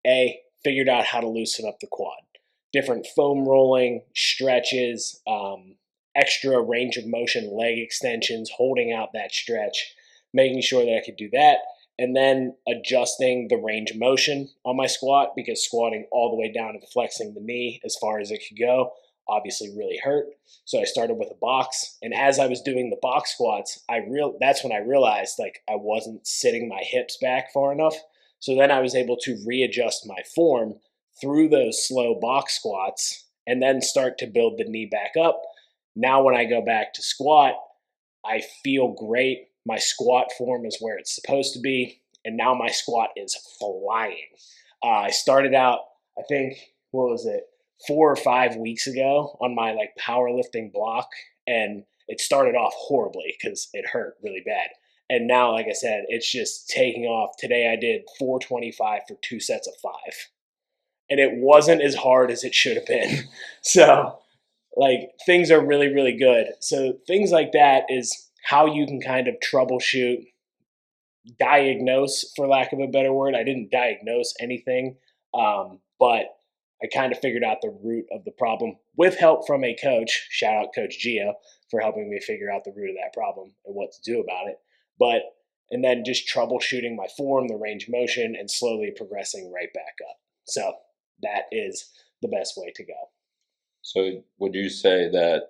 A, figured out how to loosen up the quad. Different foam rolling, stretches, extra range of motion, leg extensions, holding out that stretch, making sure that I could do that. And then adjusting the range of motion on my squat because squatting all the way down and flexing the knee as far as it could go obviously really hurt. So I started with a box, and as I was doing the box squats, that's when I realized like I wasn't sitting my hips back far enough. So then I was able to readjust my form through those slow box squats and then start to build the knee back up. Now, when I go back to squat, I feel great. My squat form is where it's supposed to be. And now my squat is flying. I started out, I think, what was it, 4 or 5 weeks ago on my like powerlifting block. And it started off horribly because it hurt really bad. And now, like I said, it's just taking off. Today I did 425 for 2 sets of 5. And it wasn't as hard as it should have been. So, like, things are really, really good. So, things like that is how you can kind of troubleshoot, diagnose, for lack of a better word. I didn't diagnose anything, but I kind of figured out the root of the problem with help from a coach. Shout out Coach Gio for helping me figure out the root of that problem and what to do about it. But and then just troubleshooting my form, the range of motion, and slowly progressing right back up. So that is the best way to go. So would you say that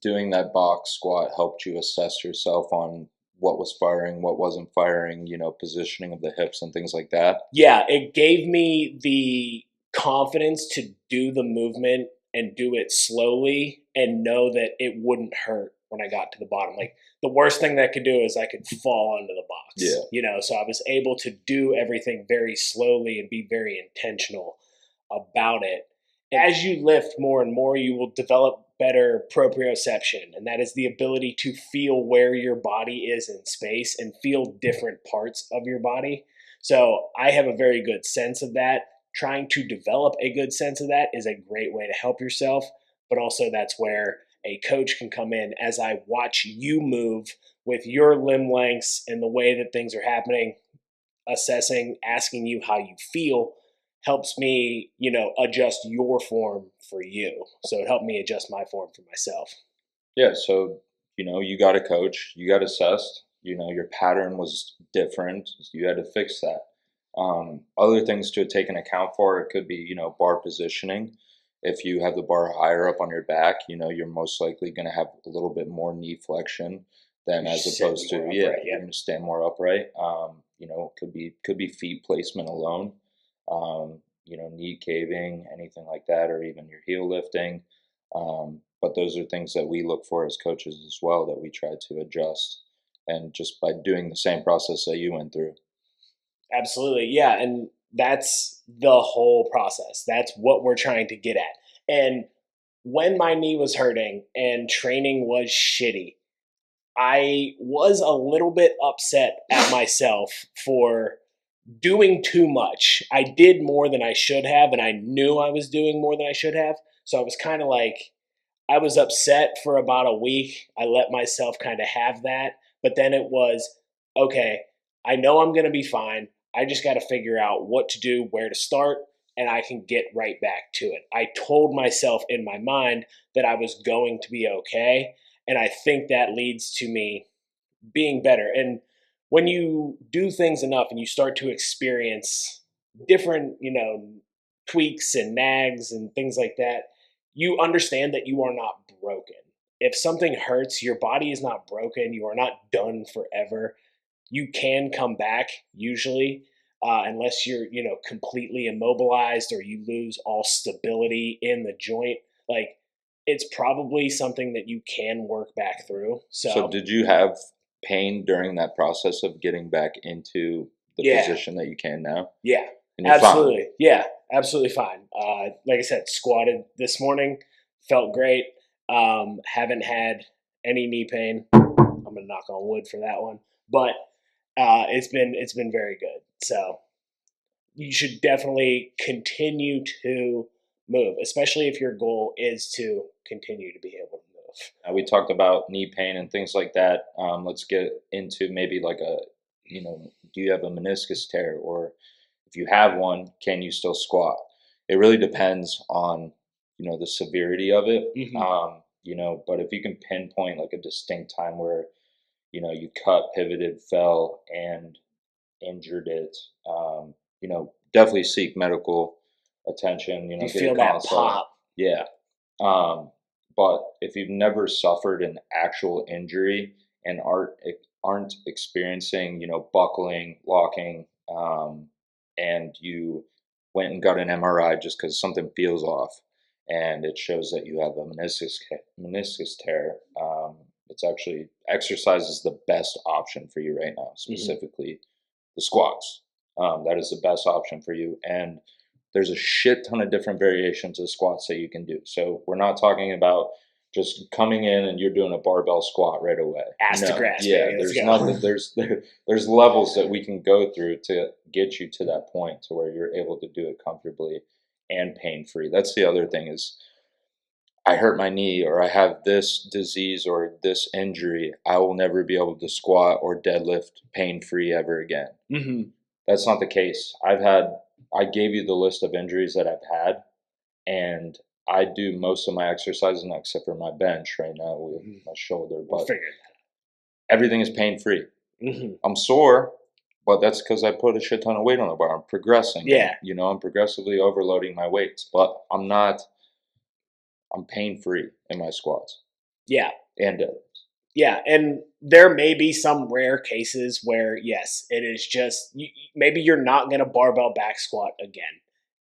doing that box squat helped you assess yourself on what was firing, what wasn't firing, positioning of the hips and things like that? Yeah, it gave me the confidence to do the movement and do it slowly and know that it wouldn't hurt when I got to the bottom. Like the worst thing that could do is I could fall onto the Yeah. box. So I was able to do everything very slowly and be very intentional about it. As you lift more and more, you will develop better proprioception, and that is the ability to feel where your body is in space and feel different parts of your body. So I have a very good sense of that. Trying to develop a good sense of that is a great way to help yourself, but also that's where a coach can come in as I watch you move with your limb lengths and the way that things are happening, assessing, asking you how you feel helps me, adjust your form for you. So it helped me adjust my form for myself. Yeah. So, you got a coach, you got assessed, your pattern was different. You had to fix that. Other things to take an account for, it could be, bar positioning. If you have the bar higher up on your back, you're most likely going to have a little bit more knee flexion than as opposed to, you're going to stand more upright. Could be feet placement alone, knee caving, anything like that, or even your heel lifting. But those are things that we look for as coaches as well, that we try to adjust, and just by doing the same process that you went through. Absolutely. Yeah. And that's the whole process. That's what we're trying to get at. And when my knee was hurting and training was shitty, I was a little bit upset at myself for doing too much. I did more than I should have, and I knew I was doing more than I should have. So I was kind of like, I was upset for about a week. I let myself kind of have that. But then it was, okay, I know I'm going to be fine. I just got to figure out what to do, where to start, and I can get right back to it. I told myself in my mind that I was going to be okay. And I think that leads to me being better. And when you do things enough and you start to experience different, tweaks and nags and things like that, you understand that you are not broken. If something hurts, your body is not broken. You are not done forever. You can come back usually, unless you're, completely immobilized or you lose all stability in the joint. Like, it's probably something that you can work back through. So did you have pain during that process of getting back into the position that you can now? Yeah, and you're absolutely. Fine. Yeah, absolutely fine. Like I said, squatted this morning, felt great. Haven't had any knee pain. I'm gonna knock on wood for that one, but it's been very good. So you should definitely continue to move, especially if your goal is to continue to be able to move. We talked about knee pain and things like that. Let's get into maybe like do you have a meniscus tear, or if you have one, can you still squat? It really depends on the severity of it. But if you can pinpoint like a distinct time where you cut, pivoted, fell, and injured it, definitely seek medical attention. You Get feel a that consult. pop. Yeah. But if you've never suffered an actual injury and aren't experiencing, buckling, locking, and you went and got an MRI just because something feels off, and it shows that you have a meniscus tear, it's actually exercise is the best option for you right now, specifically the squats. That is the best option for you, and there's a shit ton of different variations of squats that you can do. So we're not talking about just coming in and you're doing a barbell squat right away. Ass to grass, yeah, baby. there's nothing. There's levels that we can go through to get you to that point to where you're able to do it comfortably and pain free. That's the other thing is, I hurt my knee or I have this disease or this injury, I will never be able to squat or deadlift pain free ever again. That's not the case. I gave you the list of injuries that I've had, and I do most of my exercises now except for my bench right now with my shoulder. But everything is pain free. I'm sore, but that's because I put a shit ton of weight on the bar. I'm progressing. Yeah. I'm progressively overloading my weights, but I'm pain free in my squats. Yeah. And deadlifts. Yeah, and there may be some rare cases where, yes, it is just, maybe you're not going to barbell back squat again.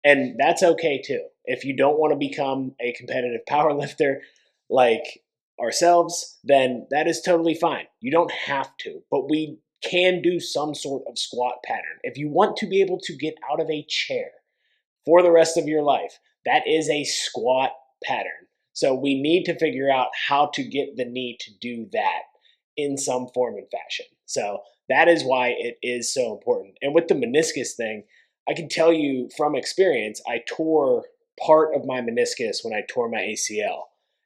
And that's okay too. If you don't want to become a competitive power lifter like ourselves, then that is totally fine. You don't have to, but we can do some sort of squat pattern. If you want to be able to get out of a chair for the rest of your life, that is a squat pattern. So we need to figure out how to get the knee to do that in some form and fashion. So that is why it is so important. And with the meniscus thing, I can tell you from experience, I tore part of my meniscus when I tore my ACL,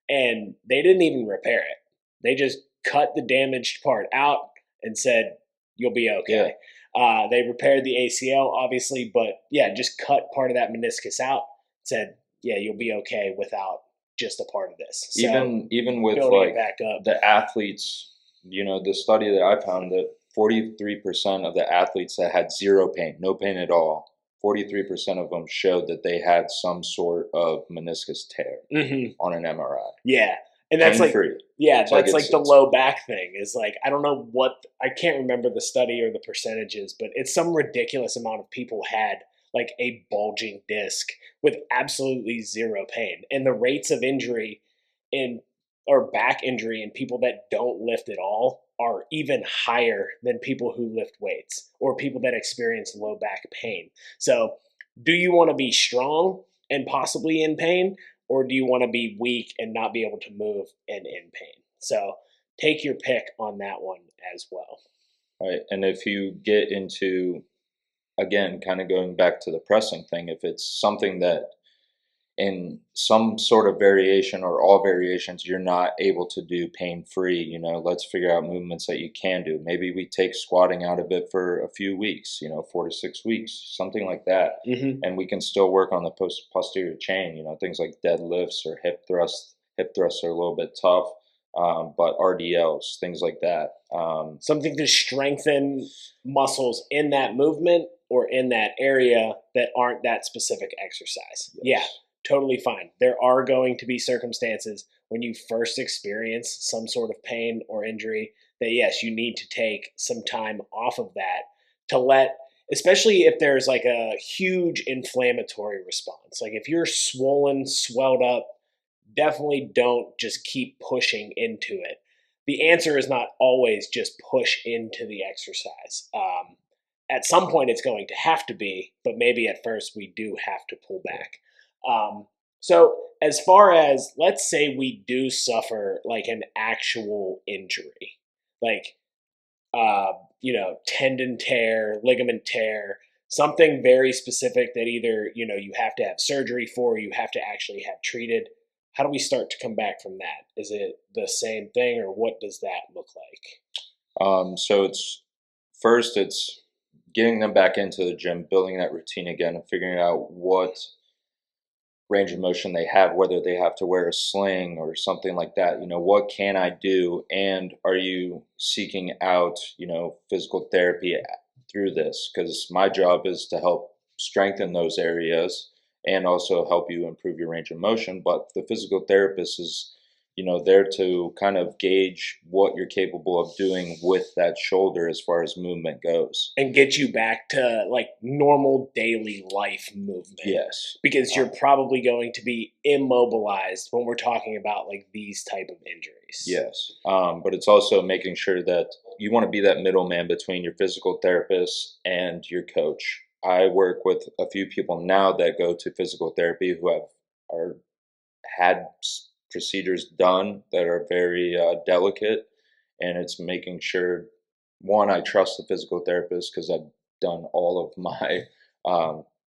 and they didn't even repair it. They just cut the damaged part out and said, you'll be okay. They repaired the ACL, obviously, but yeah, just cut part of that meniscus out, said, yeah, you'll be okay without just a part of this. So even with like back up. The athletes, the study that I found that 43% of the athletes that had zero pain, no pain at all, 43% of them showed that they had some sort of meniscus tear Mm-hmm. on an MRI. Yeah. And that's Pain like, free. yeah, It's like that's like the it's low back thing is like, I don't know what, I can't remember the study or the percentages, but it's some ridiculous amount of people had like a bulging disc with absolutely zero pain. And the rates of injury in, or back injury in people that don't lift at all are even higher than people who lift weights or people that experience low back pain. So, do you want to be strong and possibly in pain? Or do you want to be weak and not be able to move and in pain? So take your pick on that one as well. right. And if you get into, again, kind of going back to the pressing thing, if it's something that in some sort of variation or all variations you're not able to do pain free, let's figure out movements that you can do. Maybe we take squatting out of it for a few weeks, 4 to 6 weeks, something like that. Mm-hmm. And we can still work on the posterior chain, things like deadlifts or hip thrusts are a little bit tough, but RDLs, things like that. Something to strengthen muscles in that movement or in that area that aren't that specific exercise. Yes. Yeah, totally fine. There are going to be circumstances when you first experience some sort of pain or injury that, yes, you need to take some time off of that to let, especially if there's like a huge inflammatory response. Like if you're swollen, swelled up, definitely don't just keep pushing into it. The answer is not always just push into the exercise. At some point, it's going to have to be, but maybe at first we do have to pull back. So, as far as let's say we do suffer like an actual injury, like tendon tear, ligament tear, something very specific that either you have to have surgery for, or you have to actually have treated. How do we start to come back from that? Is it the same thing, or what does that look like? So it's getting them back into the gym, building that routine again, and figuring out what range of motion they have, whether they have to wear a sling or something like that. What can I do? And are you seeking out, physical therapy through this? Because my job is to help strengthen those areas and also help you improve your range of motion. But the physical therapist is, there to kind of gauge what you're capable of doing with that shoulder as far as movement goes. And get you back to like normal daily life movement. Yes. Because you're probably going to be immobilized when we're talking about like these type of injuries. Yes. But it's also making sure that you want to be that middleman between your physical therapist and your coach. I work with a few people now that go to physical therapy who are had procedures done that are very delicate, and it's making sure, one, I trust the physical therapist because I've done all of my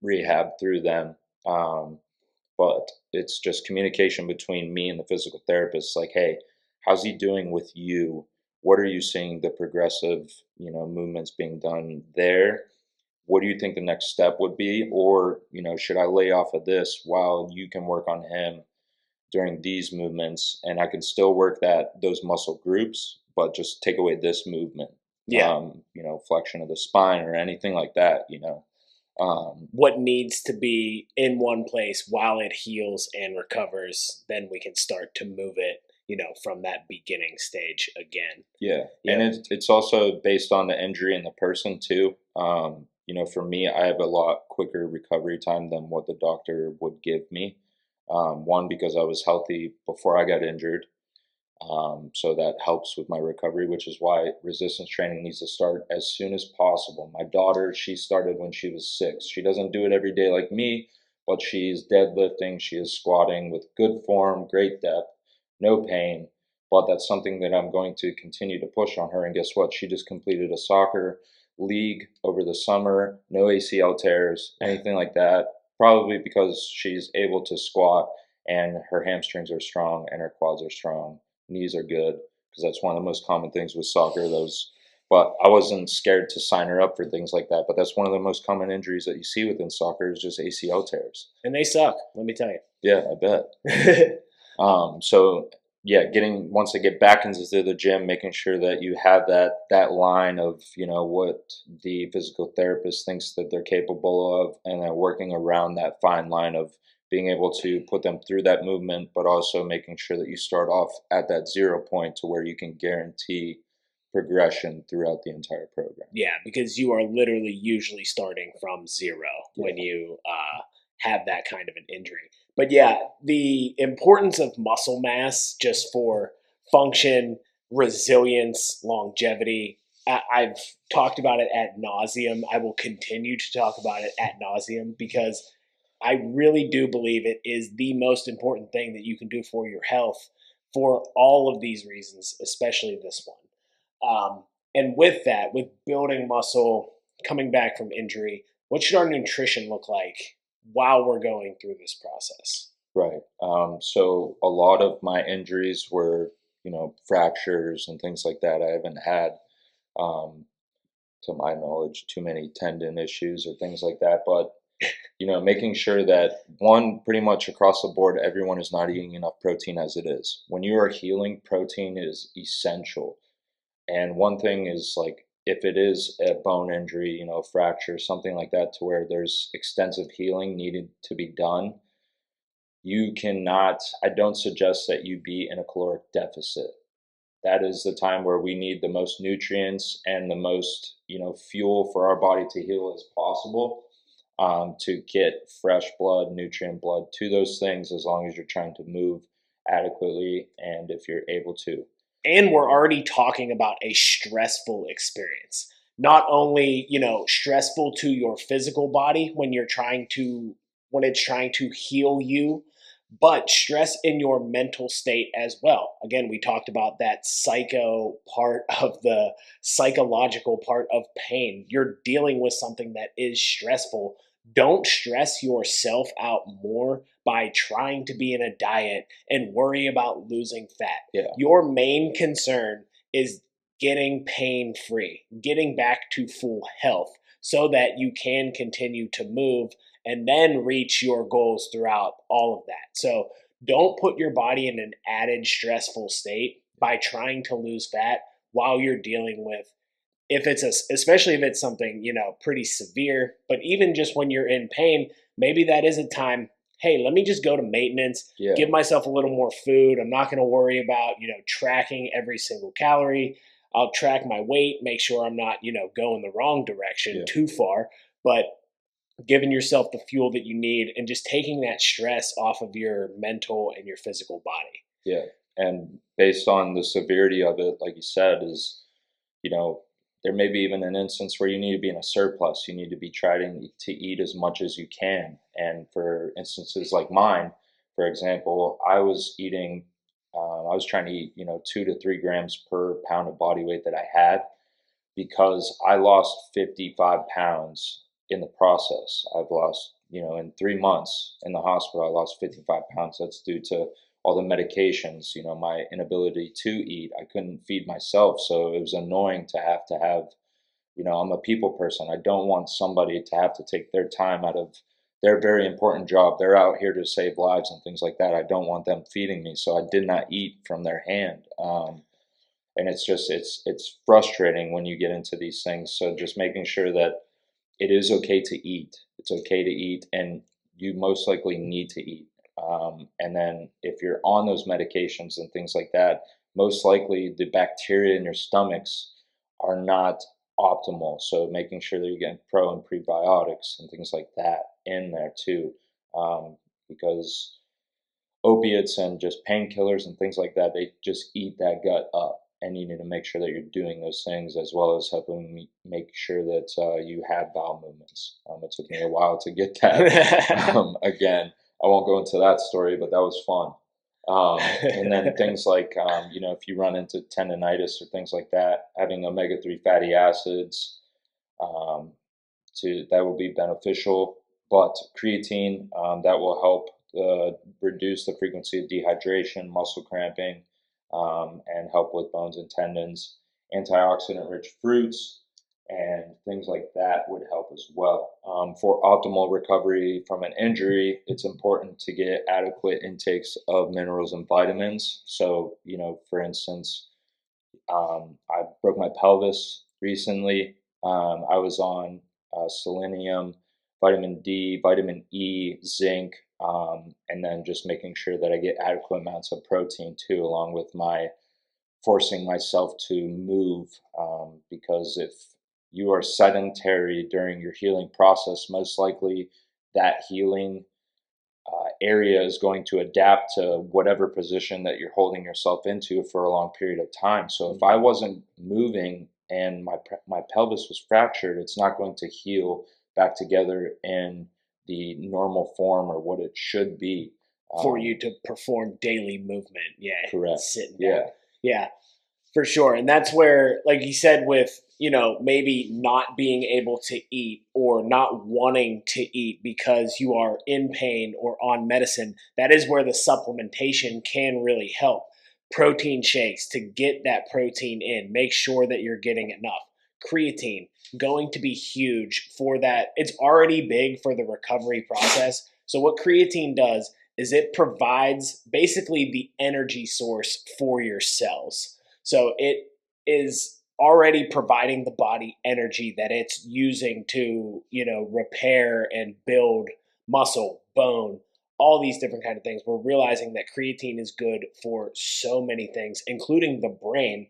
rehab through them, but it's just communication between me and the physical therapist, like, hey, how's he doing with you? What are you seeing the progressive movements being done there? What do you think the next step would be? Or should I lay off of this while you can work on him during these movements, and I can still work those muscle groups, but just take away this movement. Yeah. Flexion of the spine or anything like that. What needs to be in one place while it heals and recovers, then we can start to move it, from that beginning stage again. Yeah, Yep. and it's also based on the injury and the person too. For me, I have a lot quicker recovery time than what the doctor would give me. One, because I was healthy before I got injured. So that helps with my recovery, which is why resistance training needs to start as soon as possible. My daughter, she started when she was 6. She doesn't do it every day like me, but she's deadlifting, she is squatting with good form, great depth, no pain. But that's something that I'm going to continue to push on her. And guess what? She just completed a soccer league over the summer, no ACL tears, anything like that. Probably because she's able to squat and her hamstrings are strong and her quads are strong, knees are good, because that's one of the most common things with soccer. But I wasn't scared to sign her up for things like that. But that's one of the most common injuries that you see within soccer is just ACL tears, and they suck. Let me tell you. Yeah, I bet. So yeah, getting once they get back into the gym, making sure that you have that line of, what the physical therapist thinks that they're capable of, and then working around that fine line of being able to put them through that movement, but also making sure that you start off at that 0 point to where you can guarantee progression throughout the entire program. Yeah, because you are literally usually starting from zero when Yeah. you have that kind of an injury. But yeah, the importance of muscle mass just for function, resilience, longevity. I've talked about it ad nauseum. I will continue to talk about it ad nauseum because I really do believe it is the most important thing that you can do for your health for all of these reasons, especially this one. And with that, with building muscle, coming back from injury, what should our nutrition look like while we're going through this process? Right. So a lot of my injuries were, fractures and things like that. I haven't had, um, to my knowledge, too many tendon issues or things like that. But, making sure that one, pretty much across the board, everyone is not eating enough protein as it is. When you are healing, protein is essential. And one thing is like, if it is a bone injury, fracture, something like that, to where there's extensive healing needed to be done, you cannot, I don't suggest that you be in a caloric deficit. That is the time where we need the most nutrients and the most, fuel for our body to heal as possible, to get fresh blood, nutrient blood to those things, as long as you're trying to move adequately and if you're able to. And we're already talking about a stressful experience. Not only, stressful to your physical body when it's trying to heal you, but stress in your mental state as well. Again, we talked about that psychological part of pain. You're dealing with something that is stressful. Don't stress yourself out more by trying to be in a diet and worry about losing fat. Yeah. Your main concern is getting pain free, getting back to full health so that you can continue to move and then reach your goals throughout all of that. So don't put your body in an added stressful state by trying to lose fat while you're dealing with, especially if it's something, pretty severe, but even just when you're in pain, maybe that is a time, hey, let me just go to maintenance, Yeah. give myself a little more food. I'm not going to worry about, tracking every single calorie. I'll track my weight, make sure I'm not, going the wrong direction Yeah. too far, but giving yourself the fuel that you need and just taking that stress off of your mental and your physical body. Yeah. And based on the severity of it, like you said, is, you know, there may be even an instance where you need to be in a surplus. You need to be trying to eat as much as you can. And for instances like mine, for example, I was trying to eat, 2 to 3 grams per pound of body weight that I had, because I lost 55 pounds in the process. I've lost, in 3 months in the hospital, I lost 55 pounds. That's due to all the medications, my inability to eat. I couldn't feed myself. So it was annoying to have, I'm a people person. I don't want somebody to have to take their time out of their very important job. They're out here to save lives and things like that. I don't want them feeding me. So I did not eat from their hand. And it's just it's frustrating when you get into these things. So just making sure that it is okay to eat. It's okay to eat, and you most likely need to eat. And then if you're on those medications and things like that, most likely the bacteria in your stomachs are not optimal. So making sure that you're getting pro and prebiotics and things like that in there too, because opiates and just painkillers and things like that, they just eat that gut up. And you need to make sure that you're doing those things, as well as helping me make sure that you have bowel movements. It took me a while to get that. Again, I won't go into that story, but that was fun. And then things like, if you run into tendonitis or things like that, having omega-3 fatty acids, um, that will be beneficial. But creatine, that will help reduce the frequency of dehydration, muscle cramping, and help with bones and tendons. Antioxidant rich fruits, and things like that would help as well. For optimal recovery from an injury, it's important to get adequate intakes of minerals and vitamins. So, for instance, I broke my pelvis recently. I was on selenium, vitamin D, vitamin E, zinc, and then just making sure that I get adequate amounts of protein too, along with my forcing myself to move. Because if you are sedentary during your healing process, most likely that healing area is going to adapt to whatever position that you're holding yourself into for a long period of time. So if I wasn't moving and my pelvis was fractured, it's not going to heal back together in the normal form or what it should be. For you to perform daily movement. Yeah, Correct. sitting down. Yeah. Yeah, for sure. And that's where, like you said, with, maybe not being able to eat or not wanting to eat because you are in pain or on medicine, that is where the supplementation can really help. Protein shakes to get that protein in, make sure that you're getting enough. Creatine, going to be huge for that. It's already big for the recovery process. So, what creatine does is it provides basically the energy source for your cells. So it is already providing the body energy that it's using to, repair and build muscle, bone, all these different kind of things. We're realizing that creatine is good for so many things, including the brain.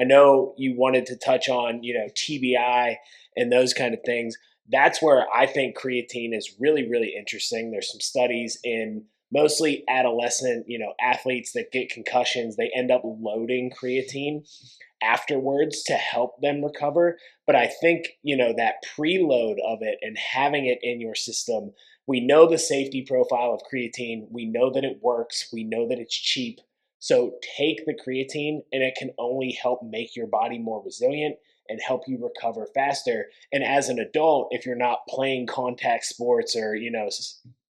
I know you wanted to touch on, TBI and those kind of things. That's where I think creatine is really, really interesting. There's some studies in mostly adolescent, athletes that get concussions. They end up loading creatine afterwards to help them recover. But I think, that preload of it and having it in your system, we know the safety profile of creatine. We know that it works. We know that it's cheap. So take the creatine, and it can only help make your body more resilient and help you recover faster. And as an adult, if you're not playing contact sports or,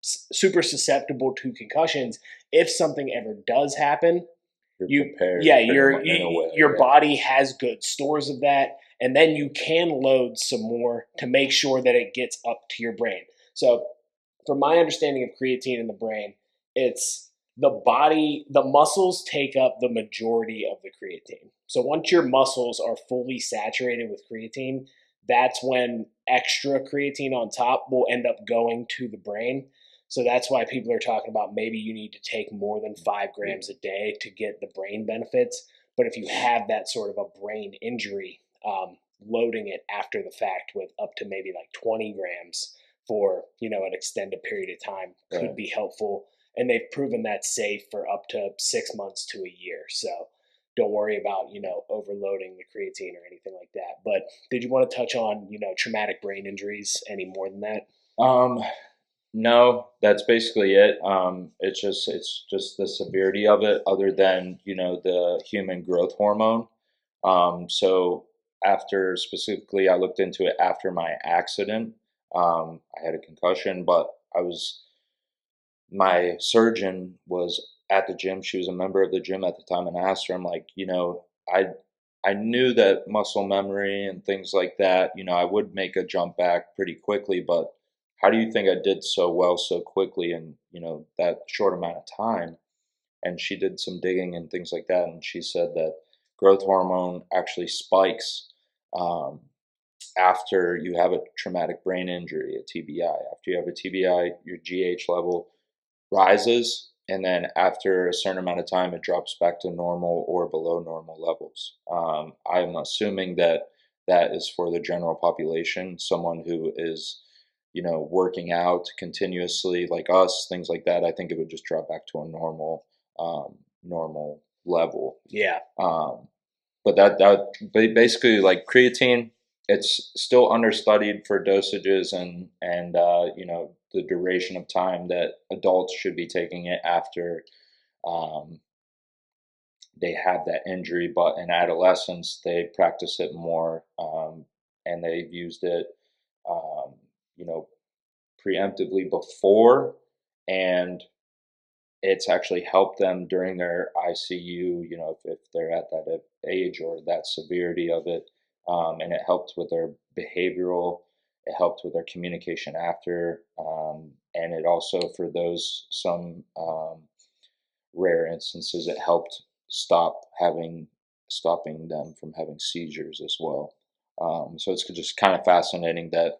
super susceptible to concussions, if something ever does happen, You're prepared in a way. your Yeah. body has good stores of that, and then you can load some more to make sure that it gets up to your brain. So from my understanding of creatine in the brain, it's the muscles take up the majority of the creatine. So once your muscles are fully saturated with creatine, that's when extra creatine on top will end up going to the brain. So that's why people are talking about maybe you need to take more than 5 grams a day to get the brain benefits. But if you have that sort of a brain injury, loading it after the fact with up to maybe like 20 grams for an extended period of time could Right. be helpful. And they've proven that safe for up to 6 months to a year. So don't worry about overloading the creatine or anything like that. But did you want to touch on traumatic brain injuries any more than that? Um, no, that's basically it. It's just the severity of it, other than the human growth hormone. So after specifically, I looked into it after my accident. I had a concussion, but my surgeon was at the gym. She was a member of the gym at the time, and I asked her, I'm like, I knew that muscle memory and things like that, I would make a jump back pretty quickly, but how do you think I did so well so quickly in, that short amount of time? And she did some digging and things like that, and she said that growth hormone actually spikes um, after you have a traumatic brain injury, a TBI. After you have a TBI, your GH level rises, and then after a certain amount of time, it drops back to normal or below normal levels. I'm assuming that that is for the general population, someone who is, working out continuously like us, things like that. I think it would just drop back to a normal level. Yeah. But basically, like creatine, it's still understudied for dosages and the duration of time that adults should be taking it after um, they have that injury. But in adolescence, they practice it more, and they've used it, um, you know, preemptively before, and it's actually helped them during their ICU, if they're at that age or that severity of it. And it helped with their behavioral. It helped with their communication after, and it also, for those some rare instances, it helped stopping them from having seizures as well. So it's just kind of fascinating that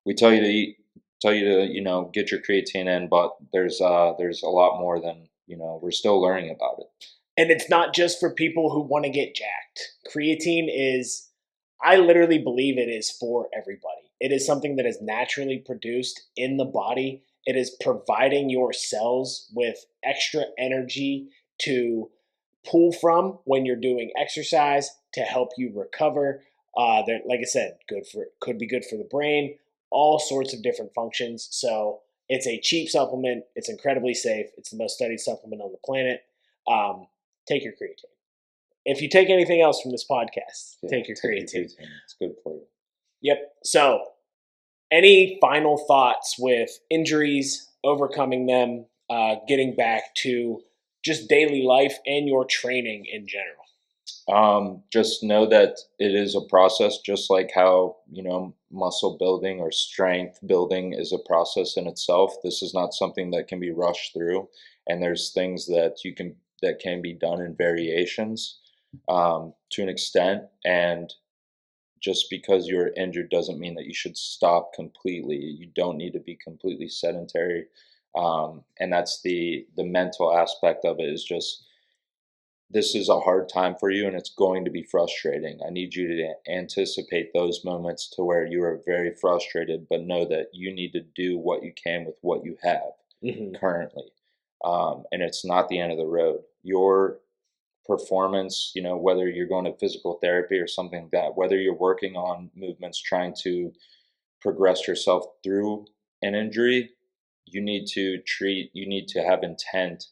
we tell you to get your creatine in, but there's a lot more than we're still learning about it. And it's not just for people who want to get jacked. Creatine is, I literally believe it is for everybody. It is something that is naturally produced in the body. It is providing your cells with extra energy to pull from when you're doing exercise to help you recover. Like I said, could be good for the brain, all sorts of different functions. So it's a cheap supplement. It's incredibly safe. It's the most studied supplement on the planet. Um, take your creatine. If you take anything else from this podcast, Yeah, take your creatine. It's good for you. Yep. So, any final thoughts with injuries, overcoming them, getting back to just daily life and your training in general? Just know that it is a process, just like how, muscle building or strength building is a process in itself. This is not something that can be rushed through. And there's things that can be done in variations, to an extent. And just because you're injured doesn't mean that you should stop completely. You don't need to be completely sedentary. And that's the mental aspect of it, is just, this is a hard time for you and it's going to be frustrating. I need you to anticipate those moments to where you are very frustrated, but know that you need to do what you can with what you have currently. And it's not the end of the road. Your performance, whether you're going to physical therapy or something like that, whether you're working on movements, trying to progress yourself through an injury, you need to have intent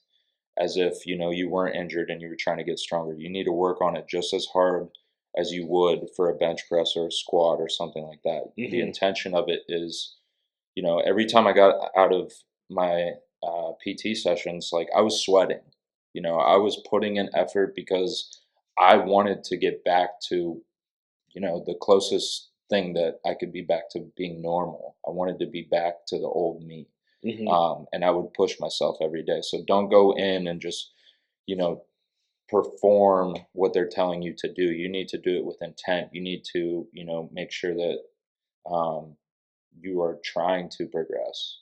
as if you weren't injured and you were trying to get stronger. You need to work on it just as hard as you would for a bench press or a squat or something like that. The intention of it is, every time I got out of my PT sessions, like, I was sweating. I was putting in effort because I wanted to get back to, the closest thing that I could be back to being normal. I wanted to be back to the old me. And I would push myself every day. So don't go in and just, you know, perform what they're telling you to do. You need to do it with intent. You need to, make sure that um, you are trying to progress.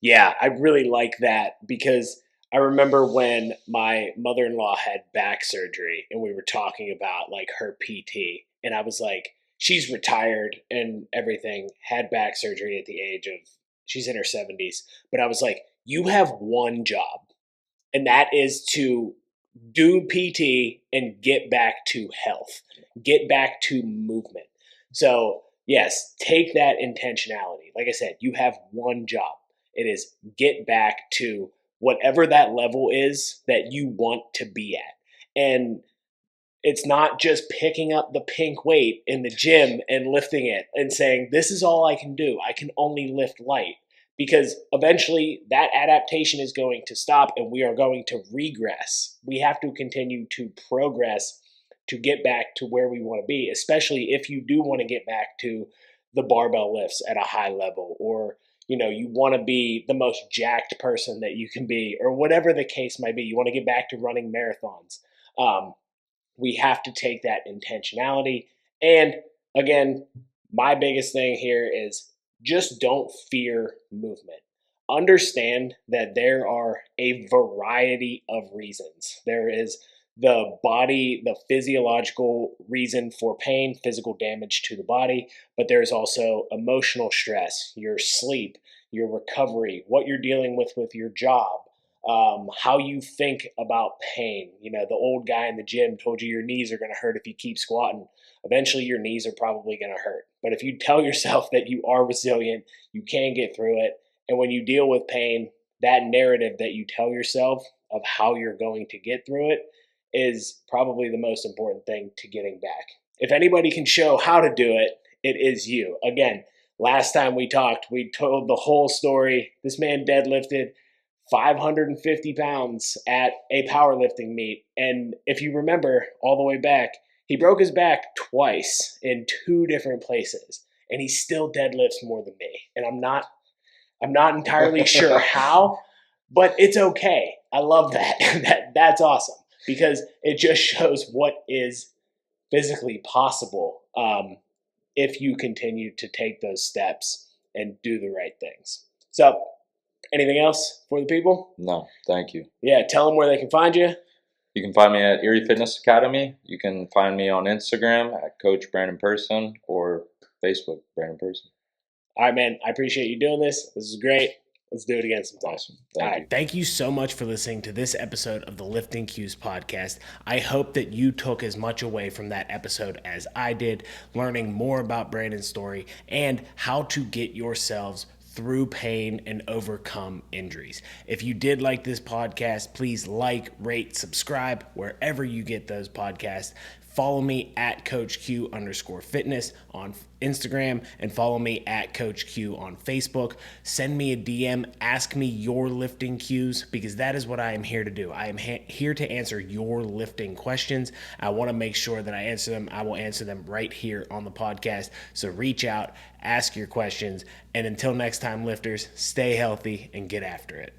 Yeah, I really like that because I remember when my mother-in-law had back surgery and we were talking about like her PT, and I was like, she's retired and everything, had back surgery at the age of, she's in her 70s, but I was like, you have one job, and that is to do PT and get back to health, get back to movement. So, yes, take that intentionality. Like I said, you have one job. It is get back to whatever that level is that you want to be at. And it's not just picking up the pink weight in the gym and lifting it and saying, this is all I can do. I can only lift light. Because eventually that adaptation is going to stop and we are going to regress. We have to continue to progress to get back to where we want to be, especially if you do want to get back to the barbell lifts at a high level, or you want to be the most jacked person that you can be, or whatever the case might be. You want to get back to running marathons. Um, we have to take that intentionality. And again, my biggest thing here is just don't fear movement. Understand that there are a variety of reasons. There is the body, the physiological reason for pain, physical damage to the body, but there's also emotional stress, your sleep, your recovery, what you're dealing with your job, how you think about pain. The old guy in the gym told you your knees are going to hurt if you keep squatting. Eventually, your knees are probably going to hurt. But if you tell yourself that you are resilient, you can get through it. And when you deal with pain, that narrative that you tell yourself of how you're going to get through it is probably the most important thing to getting back. If anybody can show how to do it, it is you. Again, last time we talked, we told the whole story. This man deadlifted 550 pounds at a powerlifting meet. And if you remember all the way back, He broke his back twice in 2 different places, and he still deadlifts more than me. And I'm not entirely sure how, but it's okay. I love that. That's awesome because it just shows what is physically possible if you continue to take those steps and do the right things. So, anything else for the people? No, thank you. Yeah, tell them where they can find you. You can find me at Erie Fitness Academy. You can find me on Instagram at Coach Brandon Person or Facebook Brandon Person. All right, man. I appreciate you doing this. This is great. Let's do it again sometime. Awesome. Thank you. Thank you so much for listening to this episode of the Lifting Cues podcast. I hope that you took as much away from that episode as I did, learning more about Brandon's story and how to get yourselves through pain and overcome injuries. If you did like this podcast, please like, rate, subscribe wherever you get those podcasts. Follow me at CoachQ_fitness on Instagram and follow me at Coach Q on Facebook. Send me a DM. Ask me your lifting cues because that is what I am here to do. I am here to answer your lifting questions. I want to make sure that I answer them. I will answer them right here on the podcast. So reach out, ask your questions, and until next time, lifters, stay healthy and get after it.